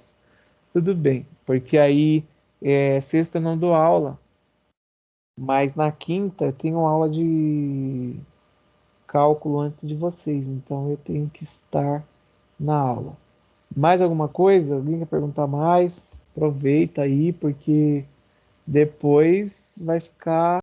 tudo bem, porque aí sexta eu não dou aula, mas na quinta eu tenho aula de cálculo antes de vocês, então eu tenho que estar na aula. Mais alguma coisa? Alguém quer perguntar mais? Aproveita aí, porque depois vai ficar